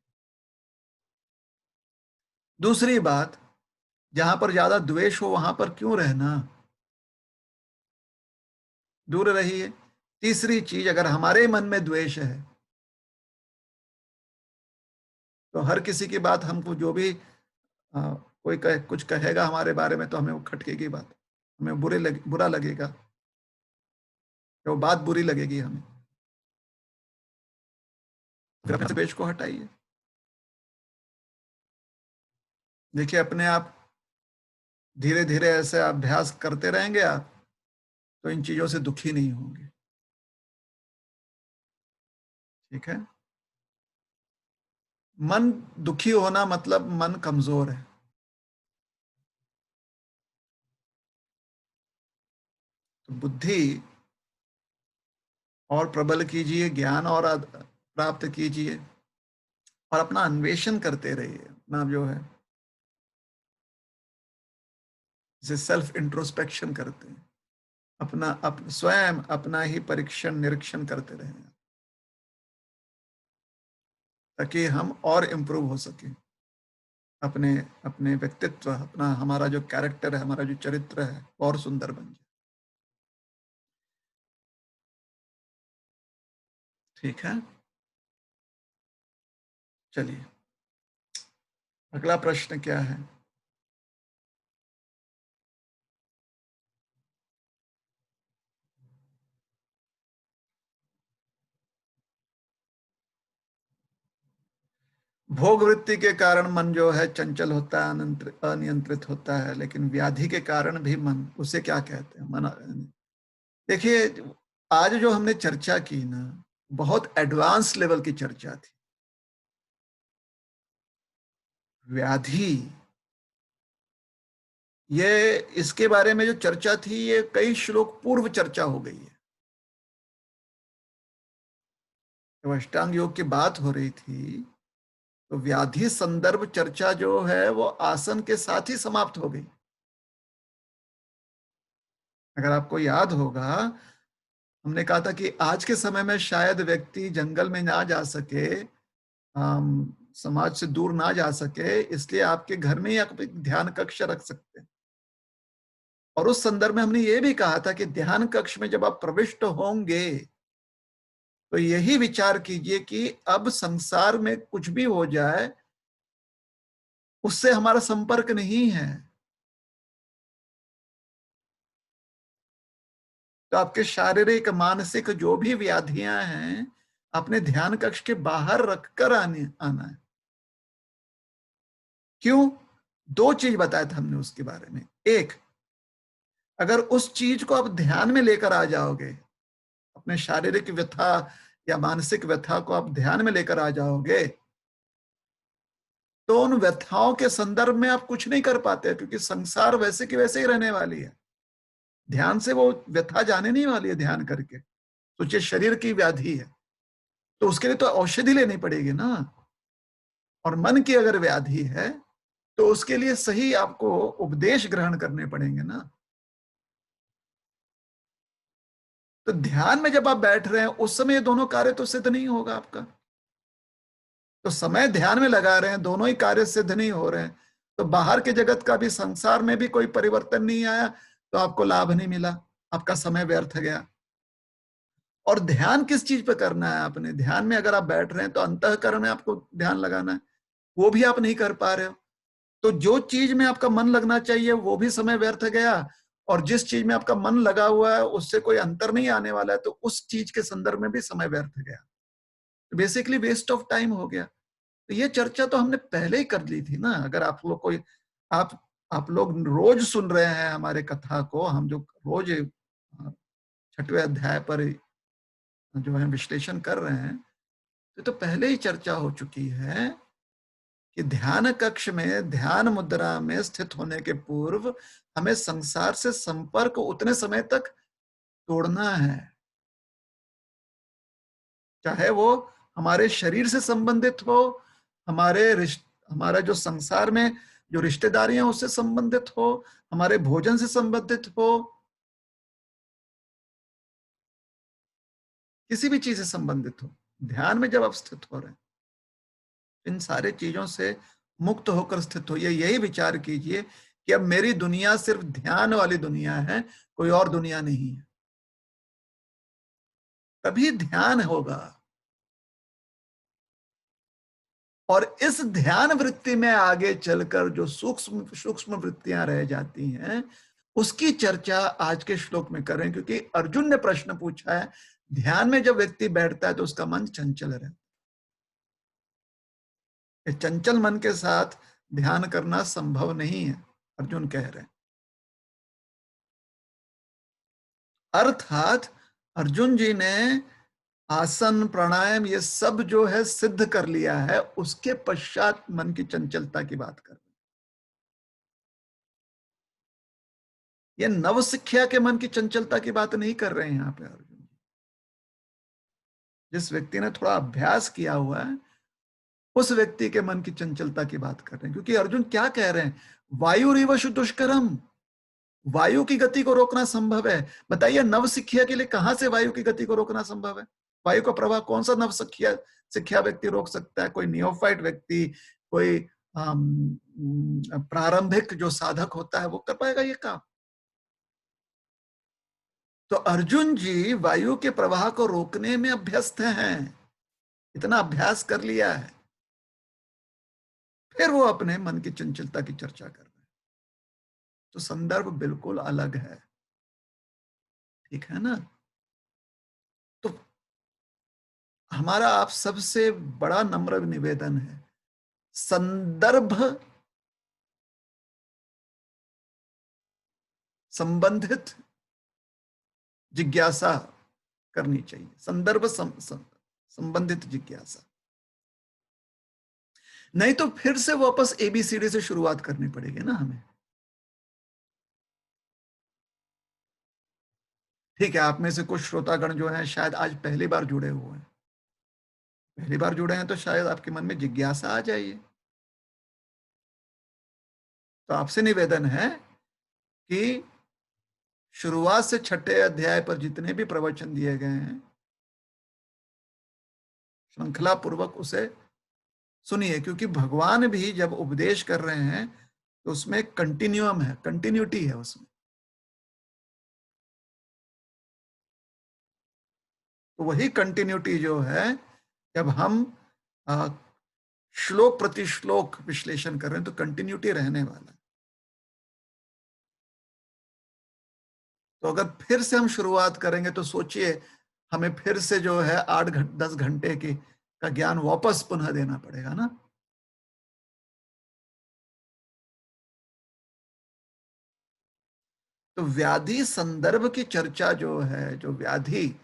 दूसरी बात, जहां पर ज्यादा द्वेष हो वहां पर क्यों रहना, दूर रहिए। तीसरी चीज, अगर हमारे मन में द्वेष है तो हर किसी की बात हमको जो भी कोई कुछ कहेगा हमारे बारे में तो हमें वो खटकेगी बात, हमें बुरा लगेगा, तो वो बात बुरी लगेगी हमें। फिर अपने से द्वेष को हटाइए। देखिए, अपने आप धीरे धीरे ऐसे अभ्यास करते रहेंगे आप, तो इन चीजों से दुखी नहीं होंगे। ठीक है। मन दुखी होना मतलब मन कमजोर है। तो बुद्धि और प्रबल कीजिए, ज्ञान और प्राप्त कीजिए, और अपना अन्वेषण करते रहिए। अपना जो है जिसे सेल्फ इंट्रोस्पेक्शन करते हैं, स्वयं अपना ही परीक्षण निरीक्षण करते रहें, ताकि हम और इम्प्रूव हो सके। अपने अपने व्यक्तित्व, अपना हमारा जो कैरेक्टर है, हमारा जो चरित्र है, और सुंदर बन जाए। ठीक है। चलिए, अगला प्रश्न क्या है? भोग वृत्ति के कारण मन जो है चंचल होता है, अनियंत्रित होता है, लेकिन व्याधि के कारण भी मन, उसे क्या कहते हैं, मन। देखिए, आज जो हमने चर्चा की ना, बहुत एडवांस लेवल की चर्चा थी। व्याधि, ये इसके बारे में जो चर्चा थी ये कई श्लोक पूर्व चर्चा हो गई है। जब अष्टांग योग की बात हो रही थी तो व्याधि संदर्भ चर्चा जो है वो आसन के साथ ही समाप्त हो गई। अगर आपको याद होगा, हमने कहा था कि आज के समय में शायद व्यक्ति जंगल में ना जा सके, समाज से दूर ना जा सके, इसलिए आपके घर में ही आप एक ध्यान कक्ष रख सकते हैं। और उस संदर्भ में हमने ये भी कहा था कि ध्यान कक्ष में जब आप प्रविष्ट होंगे तो यही विचार कीजिए कि अब संसार में कुछ भी हो जाए उससे हमारा संपर्क नहीं है। तो आपके शारीरिक मानसिक जो भी व्याधियां हैं, अपने ध्यान कक्ष के बाहर रखकर आना है। क्यों? दो चीज बताया था हमने उसके बारे में। एक, अगर उस चीज को आप ध्यान में लेकर आ जाओगे, अपने शारीरिक व्यथा या मानसिक व्यथा को आप ध्यान में लेकर आ जाओगे, तो उन व्यथाओं के संदर्भ में आप कुछ नहीं कर पाते, क्योंकि संसार वैसे की वैसे ही रहने वाली है। ध्यान से वो व्यथा जाने नहीं वाली है। ध्यान करके सोचिए, शरीर की व्याधि है तो उसके लिए तो औषधि लेनी पड़ेगी ना। और मन की अगर व्याधि है तो उसके लिए सही आपको उपदेश ग्रहण करने पड़ेंगे ना। तो ध्यान में जब आप बैठ रहे हैं उस समय ये दोनों कार्य तो सिद्ध नहीं होगा आपका। तो समय ध्यान में लगा रहे हैं, दोनों ही कार्य सिद्ध नहीं हो रहे हैं, तो बाहर के जगत का भी, संसार में भी कोई परिवर्तन नहीं आया, तो आपको लाभ नहीं मिला, आपका समय व्यर्थ गया। और ध्यान किस चीज पे करना है आपने? ध्यान में अगर आप बैठ रहे हैं तो अंतःकरण में आपको ध्यान लगाना है, वो भी आप नहीं कर पा रहे हो। तो जो चीज में आपका मन लगना चाहिए वो भी समय व्यर्थ गया, और जिस चीज में आपका मन लगा हुआ है उससे कोई अंतर नहीं आने वाला है, तो उस चीज के संदर्भ में भी समय व्यर्थ गया। तो बेसिकली वेस्ट ऑफ टाइम हो गया। तो ये चर्चा तो हमने पहले ही कर ली थी ना। अगर आप लोग कोई, आप आप लोग रोज सुन रहे हैं हमारे कथा को, हम जो रोज 6वें अध्याय पर जो है विश्लेषण कर रहे हैं, तो पहले ही चर्चा हो चुकी है कि ध्यान कक्ष में, ध्यान मुद्रा में स्थित होने के पूर्व हमें संसार से संपर्क उतने समय तक तोड़ना है, चाहे वो हमारे शरीर से संबंधित हो, हमारा जो संसार में जो रिश्तेदारियां उससे संबंधित हो, हमारे भोजन से संबंधित हो, किसी भी चीज से संबंधित हो। ध्यान में जब आप स्थित हो रहे हैं, इन सारे चीजों से मुक्त होकर स्थित होइए। यही विचार कीजिए कि अब मेरी दुनिया सिर्फ ध्यान वाली दुनिया है, कोई और दुनिया नहीं है। तभी ध्यान होगा। और इस ध्यान वृत्ति में आगे चलकर जो सूक्ष्म सूक्ष्म वृत्तियां रह जाती हैं, उसकी चर्चा आज के श्लोक में करें, क्योंकि अर्जुन ने प्रश्न पूछा है, ध्यान में जब व्यक्ति बैठता है तो उसका मन चंचल रहता है। चंचल मन के साथ ध्यान करना संभव नहीं है, अर्जुन कह रहे हैं। अर्थात अर्जुन जी ने आसन, प्राणायाम, ये सब जो है सिद्ध कर लिया है, उसके पश्चात मन की चंचलता की बात कर रहे हैं। ये नव शिक्षा के मन की चंचलता की बात नहीं कर रहे हैं यहाँ पे अर्जुन जी। जिस व्यक्ति ने थोड़ा अभ्यास किया हुआ है, उस व्यक्ति के मन की चंचलता की बात कर रहे हैं। क्योंकि अर्जुन क्या कह रहे हैं? वायुरिव दुष्करम, वायु की गति को रोकना संभव है। बताइए, नव शिक्षा के लिए कहां से वायु की गति को रोकना संभव है? वायु का प्रवाह कौन सा नव शिक्षा शिक्षा व्यक्ति रोक सकता है? कोई नियोफाइट व्यक्ति, कोई प्रारंभिक जो साधक होता है, वो कर पाएगा ये काम? तो अर्जुन जी वायु के प्रवाह को रोकने में अभ्यस्त हैं, इतना अभ्यास कर लिया है। फिर वो अपने मन की चंचलता की चर्चा कर रहे हैं। तो संदर्भ बिल्कुल अलग है, ठीक है ना? तो हमारा आप सबसे बड़ा नम्र निवेदन है, संदर्भ संबंधित जिज्ञासा करनी चाहिए। संबंधित जिज्ञासा। नहीं तो फिर से वापस एबीसीडी से शुरुआत करनी पड़ेगी ना हमें। ठीक है, आप में से कुछ श्रोतागण जो हैं शायद आज पहली बार जुड़े हुए हैं। पहली बार जुड़े हैं तो शायद आपके मन में जिज्ञासा आ जाइए। तो आपसे निवेदन है कि शुरुआत से 6ठे अध्याय पर जितने भी प्रवचन दिए गए हैं, श्रृंखला पूर्वक उसे सुनिए। क्योंकि भगवान भी जब उपदेश कर रहे हैं तो उसमें कंटिन्यूअम है, कंटिन्यूटी है उसमें। तो वही कंटिन्यूटी जो है, जब हम आ, श्लोक प्रति श्लोक विश्लेषण कर रहे हैं, तो कंटिन्यूटी रहने वाला है। तो अगर फिर से हम शुरुआत करेंगे तो सोचिए, हमें फिर से जो है 8-10 घंटे की का ज्ञान वापस पुनः देना पड़ेगा ना। तो व्याधि संदर्भ की चर्चा जो है, जो व्याधि,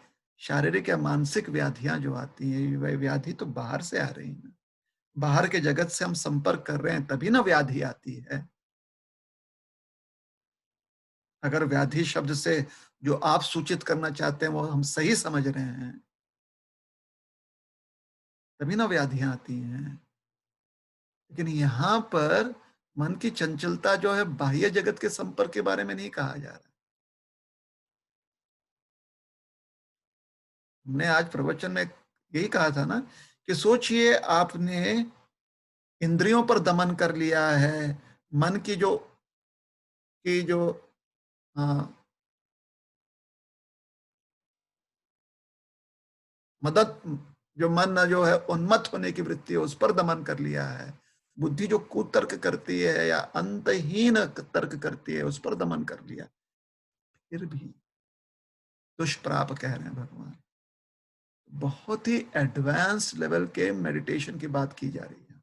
शारीरिक या मानसिक व्याधियां जो आती हैं, वह व्याधि तो बाहर से आ रही है। बाहर के जगत से हम संपर्क कर रहे हैं तभी ना व्याधि आती है। अगर व्याधि शब्द से जो आप सूचित करना चाहते हैं वो हम सही समझ रहे हैं, तभी ना व्याधियां आती हैं। लेकिन यहाँ पर मन की चंचलता जो है, बाह्य जगत के संपर्क के बारे में नहीं कहा जा रहा। हमने आज प्रवचन में यही कहा था ना कि सोचिए आपने इंद्रियों पर दमन कर लिया है, मन की जो अ, मदद जो मन जो है उन्मत्त होने की वृत्ति है उस पर दमन कर लिया है। बुद्धि जो कुतर्क करती है या अंतहीन तर्क करती है उस पर दमन कर लिया। फिर भी दुष्प्राप कह रहे हैं भगवान। बहुत ही एडवांस लेवल के मेडिटेशन की बात की जा रही है।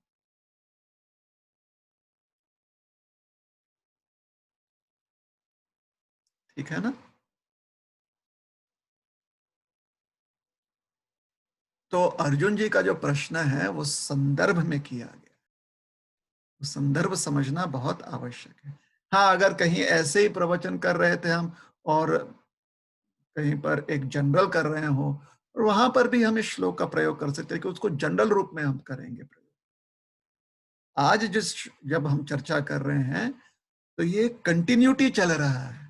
ठीक है ना? तो अर्जुन जी का जो प्रश्न है वो संदर्भ में किया गया। वो संदर्भ समझना बहुत आवश्यक है। हाँ, अगर कहीं ऐसे ही प्रवचन कर रहे थे हम और कहीं पर एक जनरल कर रहे हो और वहां पर भी हम इस श्लोक का प्रयोग कर सकते हैं कि उसको जनरल रूप में हम करेंगे प्रयोग। आज जब हम चर्चा कर रहे हैं तो ये कंटिन्यूटी चल रहा है।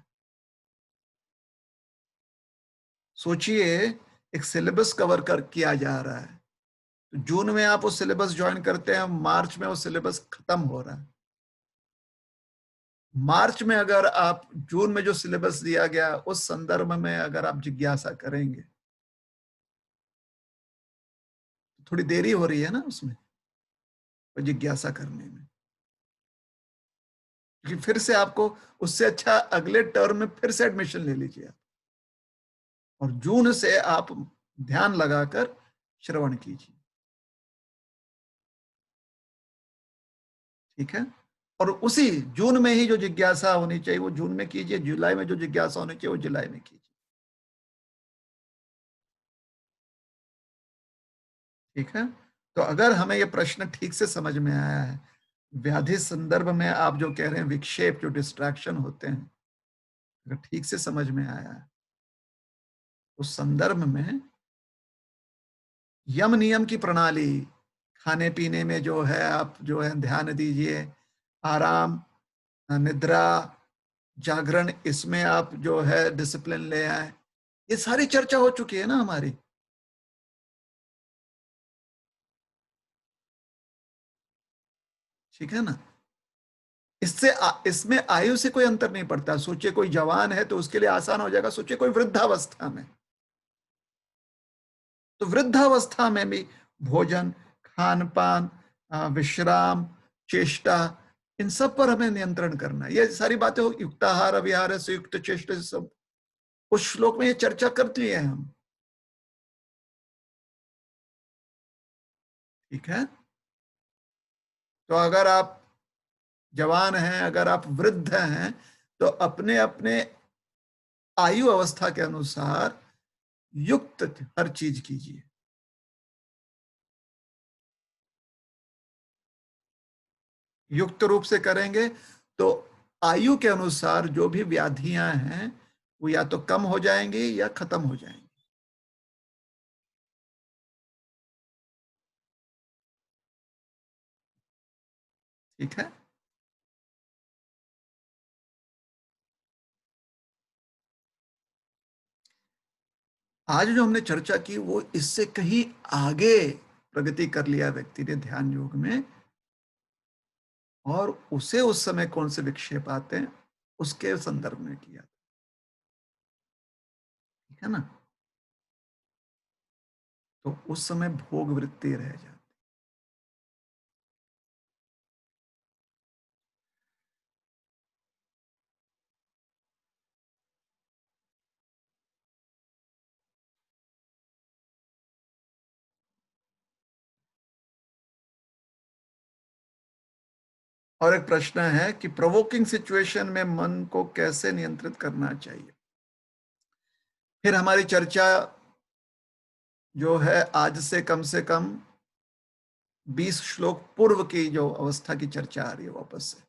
सोचिए, एक सिलेबस कवर कर किया जा रहा है। तो जून में आप वो सिलेबस ज्वाइन करते हैं, मार्च में वो सिलेबस खत्म हो रहा है। मार्च में अगर आप जून में जो सिलेबस दिया गया उस संदर्भ में अगर आप जिज्ञासा करेंगे, तो थोड़ी देरी हो रही है ना उसमें, वो जिज्ञासा करने में। क्योंकि फिर से आपको उससे अच्छा अगले टर्म में फिर से एडमिशन ले लीजिए आप, और जून से आप ध्यान लगाकर श्रवण कीजिए। ठीक है? और उसी जून में ही जो जिज्ञासा होनी चाहिए वो जून में कीजिए, जुलाई में जो जिज्ञासा होनी चाहिए वो जुलाई में कीजिए। ठीक है? तो अगर हमें ये प्रश्न ठीक से समझ में आया है, व्याधि संदर्भ में आप जो कह रहे हैं विक्षेप जो डिस्ट्रैक्शन होते हैं, अगर ठीक से समझ में आया है, उस संदर्भ में यम नियम की प्रणाली, खाने पीने में जो है आप जो है ध्यान दीजिए, आराम, निद्रा, जागरण, इसमें आप जो है डिसिप्लिन ले आए। ये सारी चर्चा हो चुकी है ना हमारी। ठीक है ना? इसमें आयु से कोई अंतर नहीं पड़ता। सोचिए कोई जवान है तो उसके लिए आसान हो जाएगा, सोचिए कोई वृद्धावस्था में, तो वृद्धावस्था में भी भोजन, खान पान, विश्राम, चेष्टा, इन सब पर हमें नियंत्रण करना है। ये सारी बातें हो, युक्ताहार विहार से युक्त चेष्टा से सब उस श्लोक में ये चर्चा कर लिए हैं हम। ठीक है? तो अगर आप जवान हैं, अगर आप वृद्ध हैं, तो अपने अपने आयु अवस्था के अनुसार युक्त हर चीज कीजिए। युक्त रूप से करेंगे तो आयु के अनुसार जो भी व्याधियां हैं वो या तो कम हो जाएंगी या खत्म हो जाएंगी। ठीक है? आज जो हमने चर्चा की वो इससे कहीं आगे प्रगति कर लिया व्यक्ति ने ध्यान योग में, और उसे उस समय कौन से विक्षेप आते हैं उसके संदर्भ में किया। ठीक है ना? तो उस समय भोग वृत्ति रह जाती। और एक प्रश्न है कि प्रोवोकिंग सिचुएशन में मन को कैसे नियंत्रित करना चाहिए। फिर हमारी चर्चा जो है आज से कम 20 श्लोक पूर्व की जो अवस्था की चर्चा आ रही है वापस से।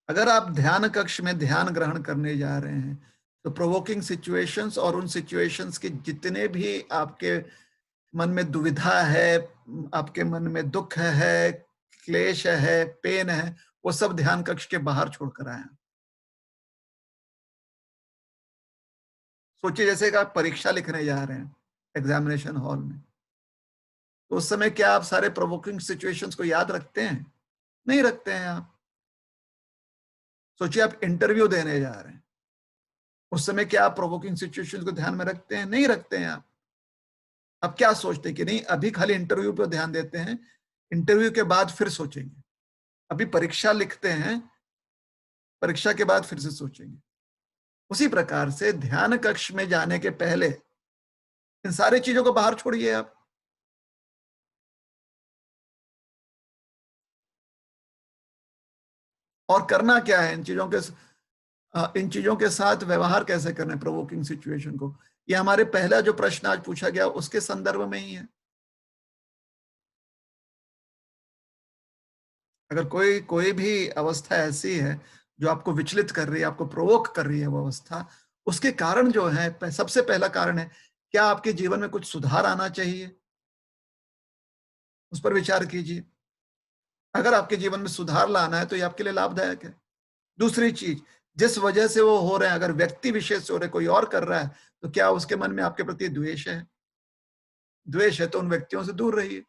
अगर आप ध्यान कक्ष में ध्यान ग्रहण करने जा रहे हैं तो प्रोवोकिंग सिचुएशंस और उन सिचुएशंस के जितने भी आपके मन में दुविधा है, आपके मन में दुख है, क्लेश है, पेन है, वो सब ध्यान कक्ष के बाहर छोड़कर आए। सोचिए जैसे कि आप परीक्षा लिखने जा रहे हैं, एग्जामिनेशन हॉल में, तो उस समय क्या आप सारे प्रोवोकिंग सिचुएशंस को याद रखते हैं? नहीं रखते हैं आप। सोचिए आप इंटरव्यू देने जा रहे हैं, उस समय क्या आप प्रोवोकिंग सिचुएशंस को ध्यान में रखते हैं? नहीं रखते हैं आप। अब क्या सोचते हैं कि नहीं अभी खाली इंटरव्यू पे ध्यान देते हैं, इंटरव्यू के बाद फिर सोचेंगे। अभी परीक्षा लिखते हैं, परीक्षा के बाद फिर से सोचेंगे। उसी प्रकार से ध्यान कक्ष में जाने के पहले इन सारी चीजों को बाहर छोड़िए आप। और करना क्या है इन चीजों के साथ व्यवहार कैसे करना है प्रोवोकिंग सिचुएशन को, ये हमारे पहला जो प्रश्न आज पूछा गया उसके संदर्भ में ही है। अगर कोई कोई भी अवस्था ऐसी है जो आपको विचलित कर रही है, आपको प्रोवोक कर रही है वो अवस्था, उसके कारण जो है सबसे पहला कारण है, क्या आपके जीवन में कुछ सुधार आना चाहिए? उस पर विचार कीजिए। अगर आपके जीवन में सुधार लाना है तो ये आपके लिए लाभदायक है। दूसरी चीज, जिस वजह से वो हो रहे हैं, अगर व्यक्ति विशेष से हो रहे, कोई और कर रहा है, तो क्या उसके मन में आपके प्रति द्वेष है? द्वेष है तो उन व्यक्तियों से दूर रहिए।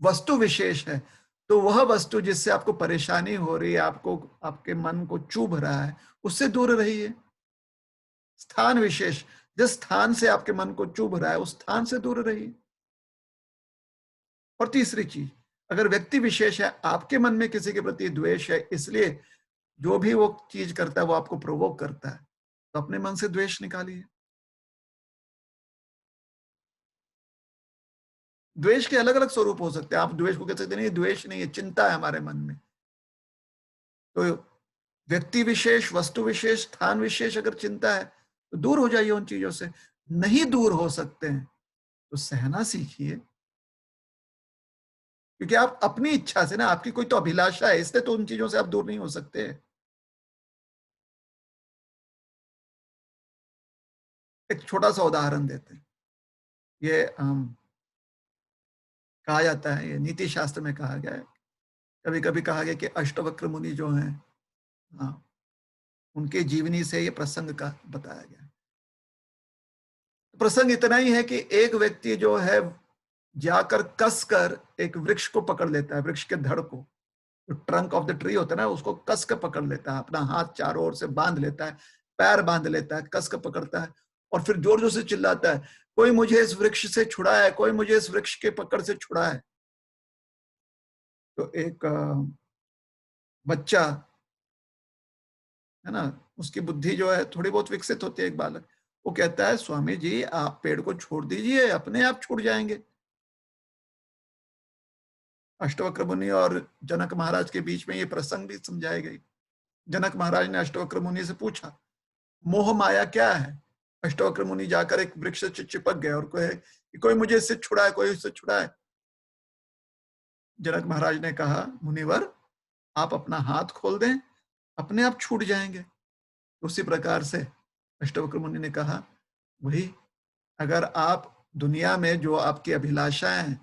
वस्तु विशेष है तो वह वस्तु जिससे आपको परेशानी हो रही है, आपको आपके मन को चुभ रहा है, उससे दूर रहिए। स्थान विशेष, जिस स्थान से आपके मन को चुभ रहा है उस स्थान से दूर रहिए। और तीसरी चीज, अगर व्यक्ति विशेष है, आपके मन में किसी के प्रति द्वेष है, इसलिए जो भी वो चीज करता है वो आपको प्रोवोक करता है, तो अपने मन से द्वेष निकालिए। द्वेष के अलग अलग स्वरूप हो सकते हैं। आप द्वेष को कह सकते नहीं, द्वेष नहीं है, चिंता है हमारे मन में। तो व्यक्ति विशेष, वस्तु विशेष, स्थान विशेष अगर चिंता है तो दूर हो जाइए उन चीजों से। नहीं दूर हो सकते हैं तो सहना सीखिए, क्योंकि आप अपनी इच्छा से ना, आपकी कोई तो अभिलाषा है, इसलिए तो उन चीजों से आप दूर नहीं हो सकते। एक छोटा सा उदाहरण देते हैं। ये कहा जाता है, ये नीति शास्त्र में कहा गया है, कभी कभी कहा गया कि अष्टवक्र मुनि जो हैं, हाँ, उनके जीवनी से ये प्रसंग का बताया गया है। प्रसंग इतना ही है कि एक व्यक्ति जो है जाकर कसकर एक वृक्ष को पकड़ लेता है, वृक्ष के धड़ को, जो ट्रंक ऑफ द ट्री होता है ना, उसको कस कर पकड़ लेता है, अपना हाथ चारों ओर से बांध लेता है, पैर बांध लेता है, कस कर पकड़ता है और फिर जोर जोर से चिल्लाता है, कोई मुझे इस वृक्ष से छुड़ा है, कोई मुझे इस वृक्ष के पकड़ से छुड़ा है। तो एक बच्चा है ना, उसकी बुद्धि जो है थोड़ी बहुत विकसित होती है, एक बालक, वो कहता है, स्वामी जी आप पेड़ को छोड़ दीजिए, अपने आप छूट जाएंगे। अष्टवक्र मुनि और जनक महाराज के बीच में ये प्रसंग भी समझाई गई। जनक महाराज ने अष्टवक्र मुनि से पूछा, मोह माया क्या है? अष्टवक्र मुनि जाकर एक वृक्ष से चिपक गए और कहे कि कोई मुझे इससे छुड़ा है, कोई इससे छुड़ा है। जनक महाराज ने कहा, मुनिवर आप अपना हाथ खोल दें, अपने आप छूट जाएंगे। उसी प्रकार से अष्टवक्र मुनि ने कहा, वही, अगर आप दुनिया में जो आपकी अभिलाषाएं हैं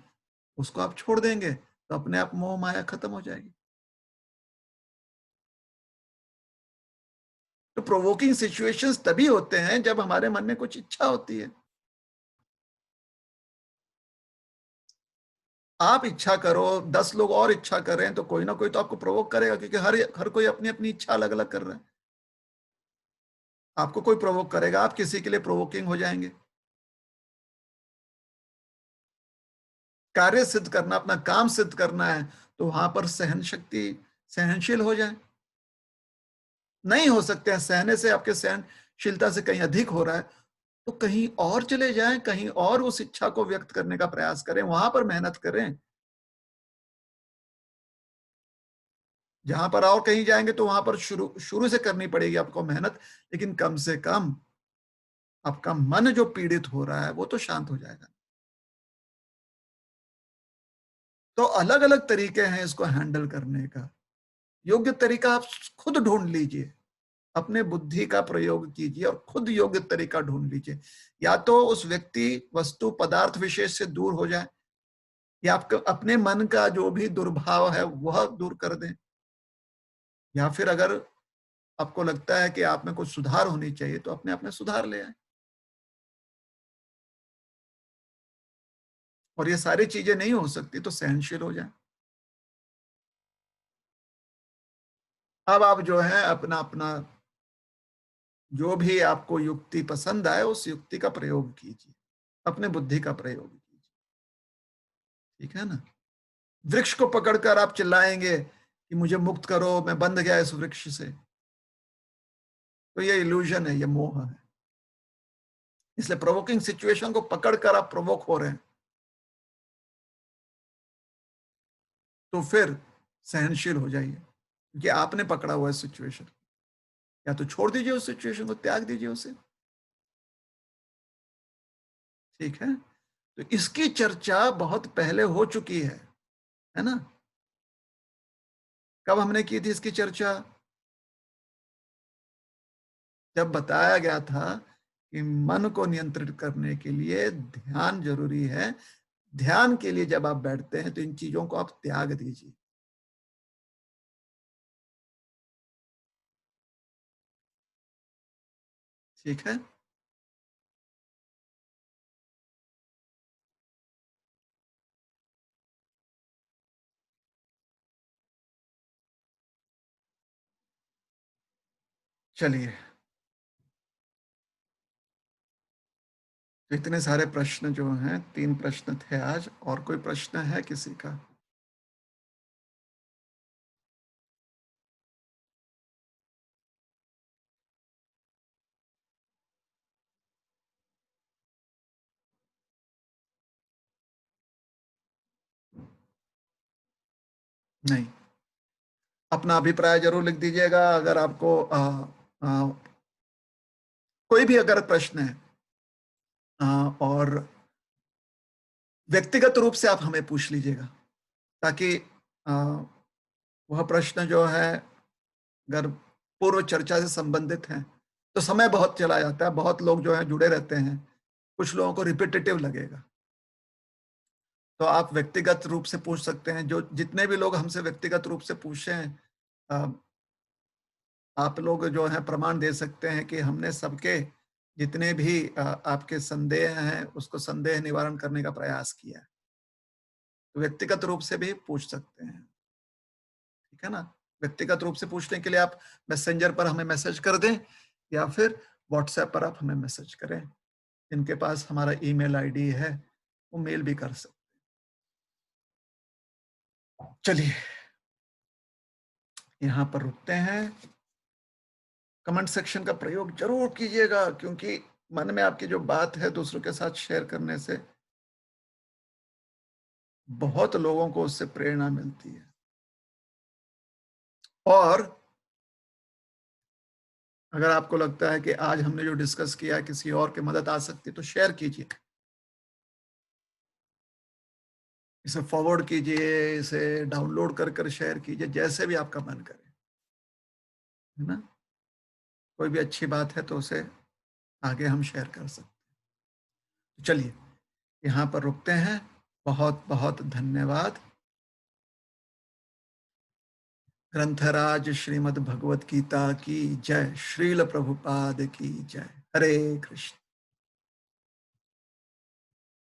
उसको आप छोड़ देंगे तो अपने आप मोह माया खत्म हो जाएगी। तो प्रोवोकिंग सिचुएशंस तभी होते हैं जब हमारे मन में कुछ इच्छा होती है। आप इच्छा करो, 10 लोग और इच्छा करें, तो कोई ना कोई तो आपको प्रोवोक करेगा, क्योंकि हर हर कोई अपनी अपनी इच्छा अलग अलग कर रहा है। आपको कोई प्रोवोक करेगा, आप किसी के लिए प्रोवोकिंग हो जाएंगे। कार्य सिद्ध करना, अपना काम सिद्ध करना है, तो वहां पर सहन शक्ति, सहनशील हो जाए। नहीं हो सकते हैं, सहने से आपके सहनशीलता से कहीं अधिक हो रहा है, तो कहीं और चले जाएं, कहीं और उस इच्छा को व्यक्त करने का प्रयास करें, वहां पर मेहनत करें। जहां पर और कहीं जाएंगे तो वहां पर शुरू शुरू से करनी पड़ेगी आपको मेहनत, लेकिन कम से कम आपका मन जो पीड़ित हो रहा है वो तो शांत हो जाएगा। तो अलग अलग तरीके हैं इसको हैंडल करने का। योग्य तरीका आप खुद ढूंढ लीजिए, अपने बुद्धि का प्रयोग कीजिए और खुद योग्य तरीका ढूंढ लीजिए। या तो उस व्यक्ति, वस्तु, पदार्थ विशेष से दूर हो जाए, या आपके अपने मन का जो भी दुर्भाव है वह दूर कर दें, या फिर अगर आपको लगता है कि आप में कुछ सुधार होनी चाहिए तो अपने आप में सुधार ले आए। और ये सारी चीजें नहीं हो सकती तो सहनशील हो जाए। अब आप जो है अपना अपना जो भी आपको युक्ति पसंद आए उस युक्ति का प्रयोग कीजिए, अपने बुद्धि का प्रयोग कीजिए। ठीक है ना? वृक्ष को पकड़कर आप चिल्लाएंगे कि मुझे मुक्त करो, मैं बंध गया इस वृक्ष से, तो ये इल्यूजन है, ये मोह है। इसलिए प्रोवोकिंग सिचुएशन को पकड़कर आप प्रोवोक हो रहे हैं, तो फिर सहनशील हो जाइए, क्योंकि आपने पकड़ा हुआ है सिचुएशन। या तो छोड़ दीजिए उस सिचुएशन को, त्याग दीजिए उसे। ठीक है? तो इसकी चर्चा बहुत पहले हो चुकी है ना? कब हमने की थी इसकी चर्चा? जब बताया गया था कि मन को नियंत्रित करने के लिए ध्यान जरूरी है। ध्यान के लिए जब आप बैठते हैं तो इन चीजों को आप त्याग दीजिए। ठीक है? चलिए, तो इतने सारे प्रश्न जो हैं, 3 प्रश्न थे आज। और कोई प्रश्न है किसी का? नहीं। अपना अभिप्राय ज़रूर लिख दीजिएगा। अगर आपको अ, कोई भी अगर प्रश्न है अ, और व्यक्तिगत रूप से आप हमें पूछ लीजिएगा, ताकि अ, वह प्रश्न जो है अगर पूर्व चर्चा से संबंधित हैं, तो समय बहुत चला जाता है, बहुत लोग जो हैं जुड़े रहते हैं, कुछ लोगों को रिपिटिटिव लगेगा। तो आप व्यक्तिगत रूप से पूछ सकते हैं। जो जितने भी लोग हमसे व्यक्तिगत रूप से पूछे हैं, अ, आप लोग जो हैं प्रमाण दे सकते हैं कि हमने सबके जितने भी आपके संदेह हैं, उसको संदेह निवारण करने का प्रयास किया है। तो व्यक्तिगत रूप से भी पूछ सकते हैं, ठीक है ना? व्यक्तिगत रूप से पूछने के लिए आप मैसेंजर पर हमें मैसेज कर दें, या फिर व्हाट्सएप पर आप हमें मैसेज करें। इनके पास हमारा ईमेल आईडी है, वो मेल भी कर सकते हैं। चलिए, यहाँ पर रुकते हैं। कमेंट सेक्शन का प्रयोग जरूर कीजिएगा, क्योंकि मन में आपकी जो बात है दूसरों के साथ शेयर करने से बहुत लोगों को उससे प्रेरणा मिलती है। और अगर आपको लगता है कि आज हमने जो डिस्कस किया है किसी और की मदद आ सकती है, तो शेयर कीजिए, इसे फॉरवर्ड कीजिए, इसे डाउनलोड कर कर शेयर कीजिए, जैसे भी आपका मन करे, है ना? कोई भी अच्छी बात है तो उसे आगे हम शेयर कर सकते हैं। तो चलिए, यहाँ पर रुकते हैं। बहुत बहुत धन्यवाद। ग्रंथराज श्रीमद् भगवत गीता की जय। श्रील प्रभुपाद की जय। हरे कृष्ण।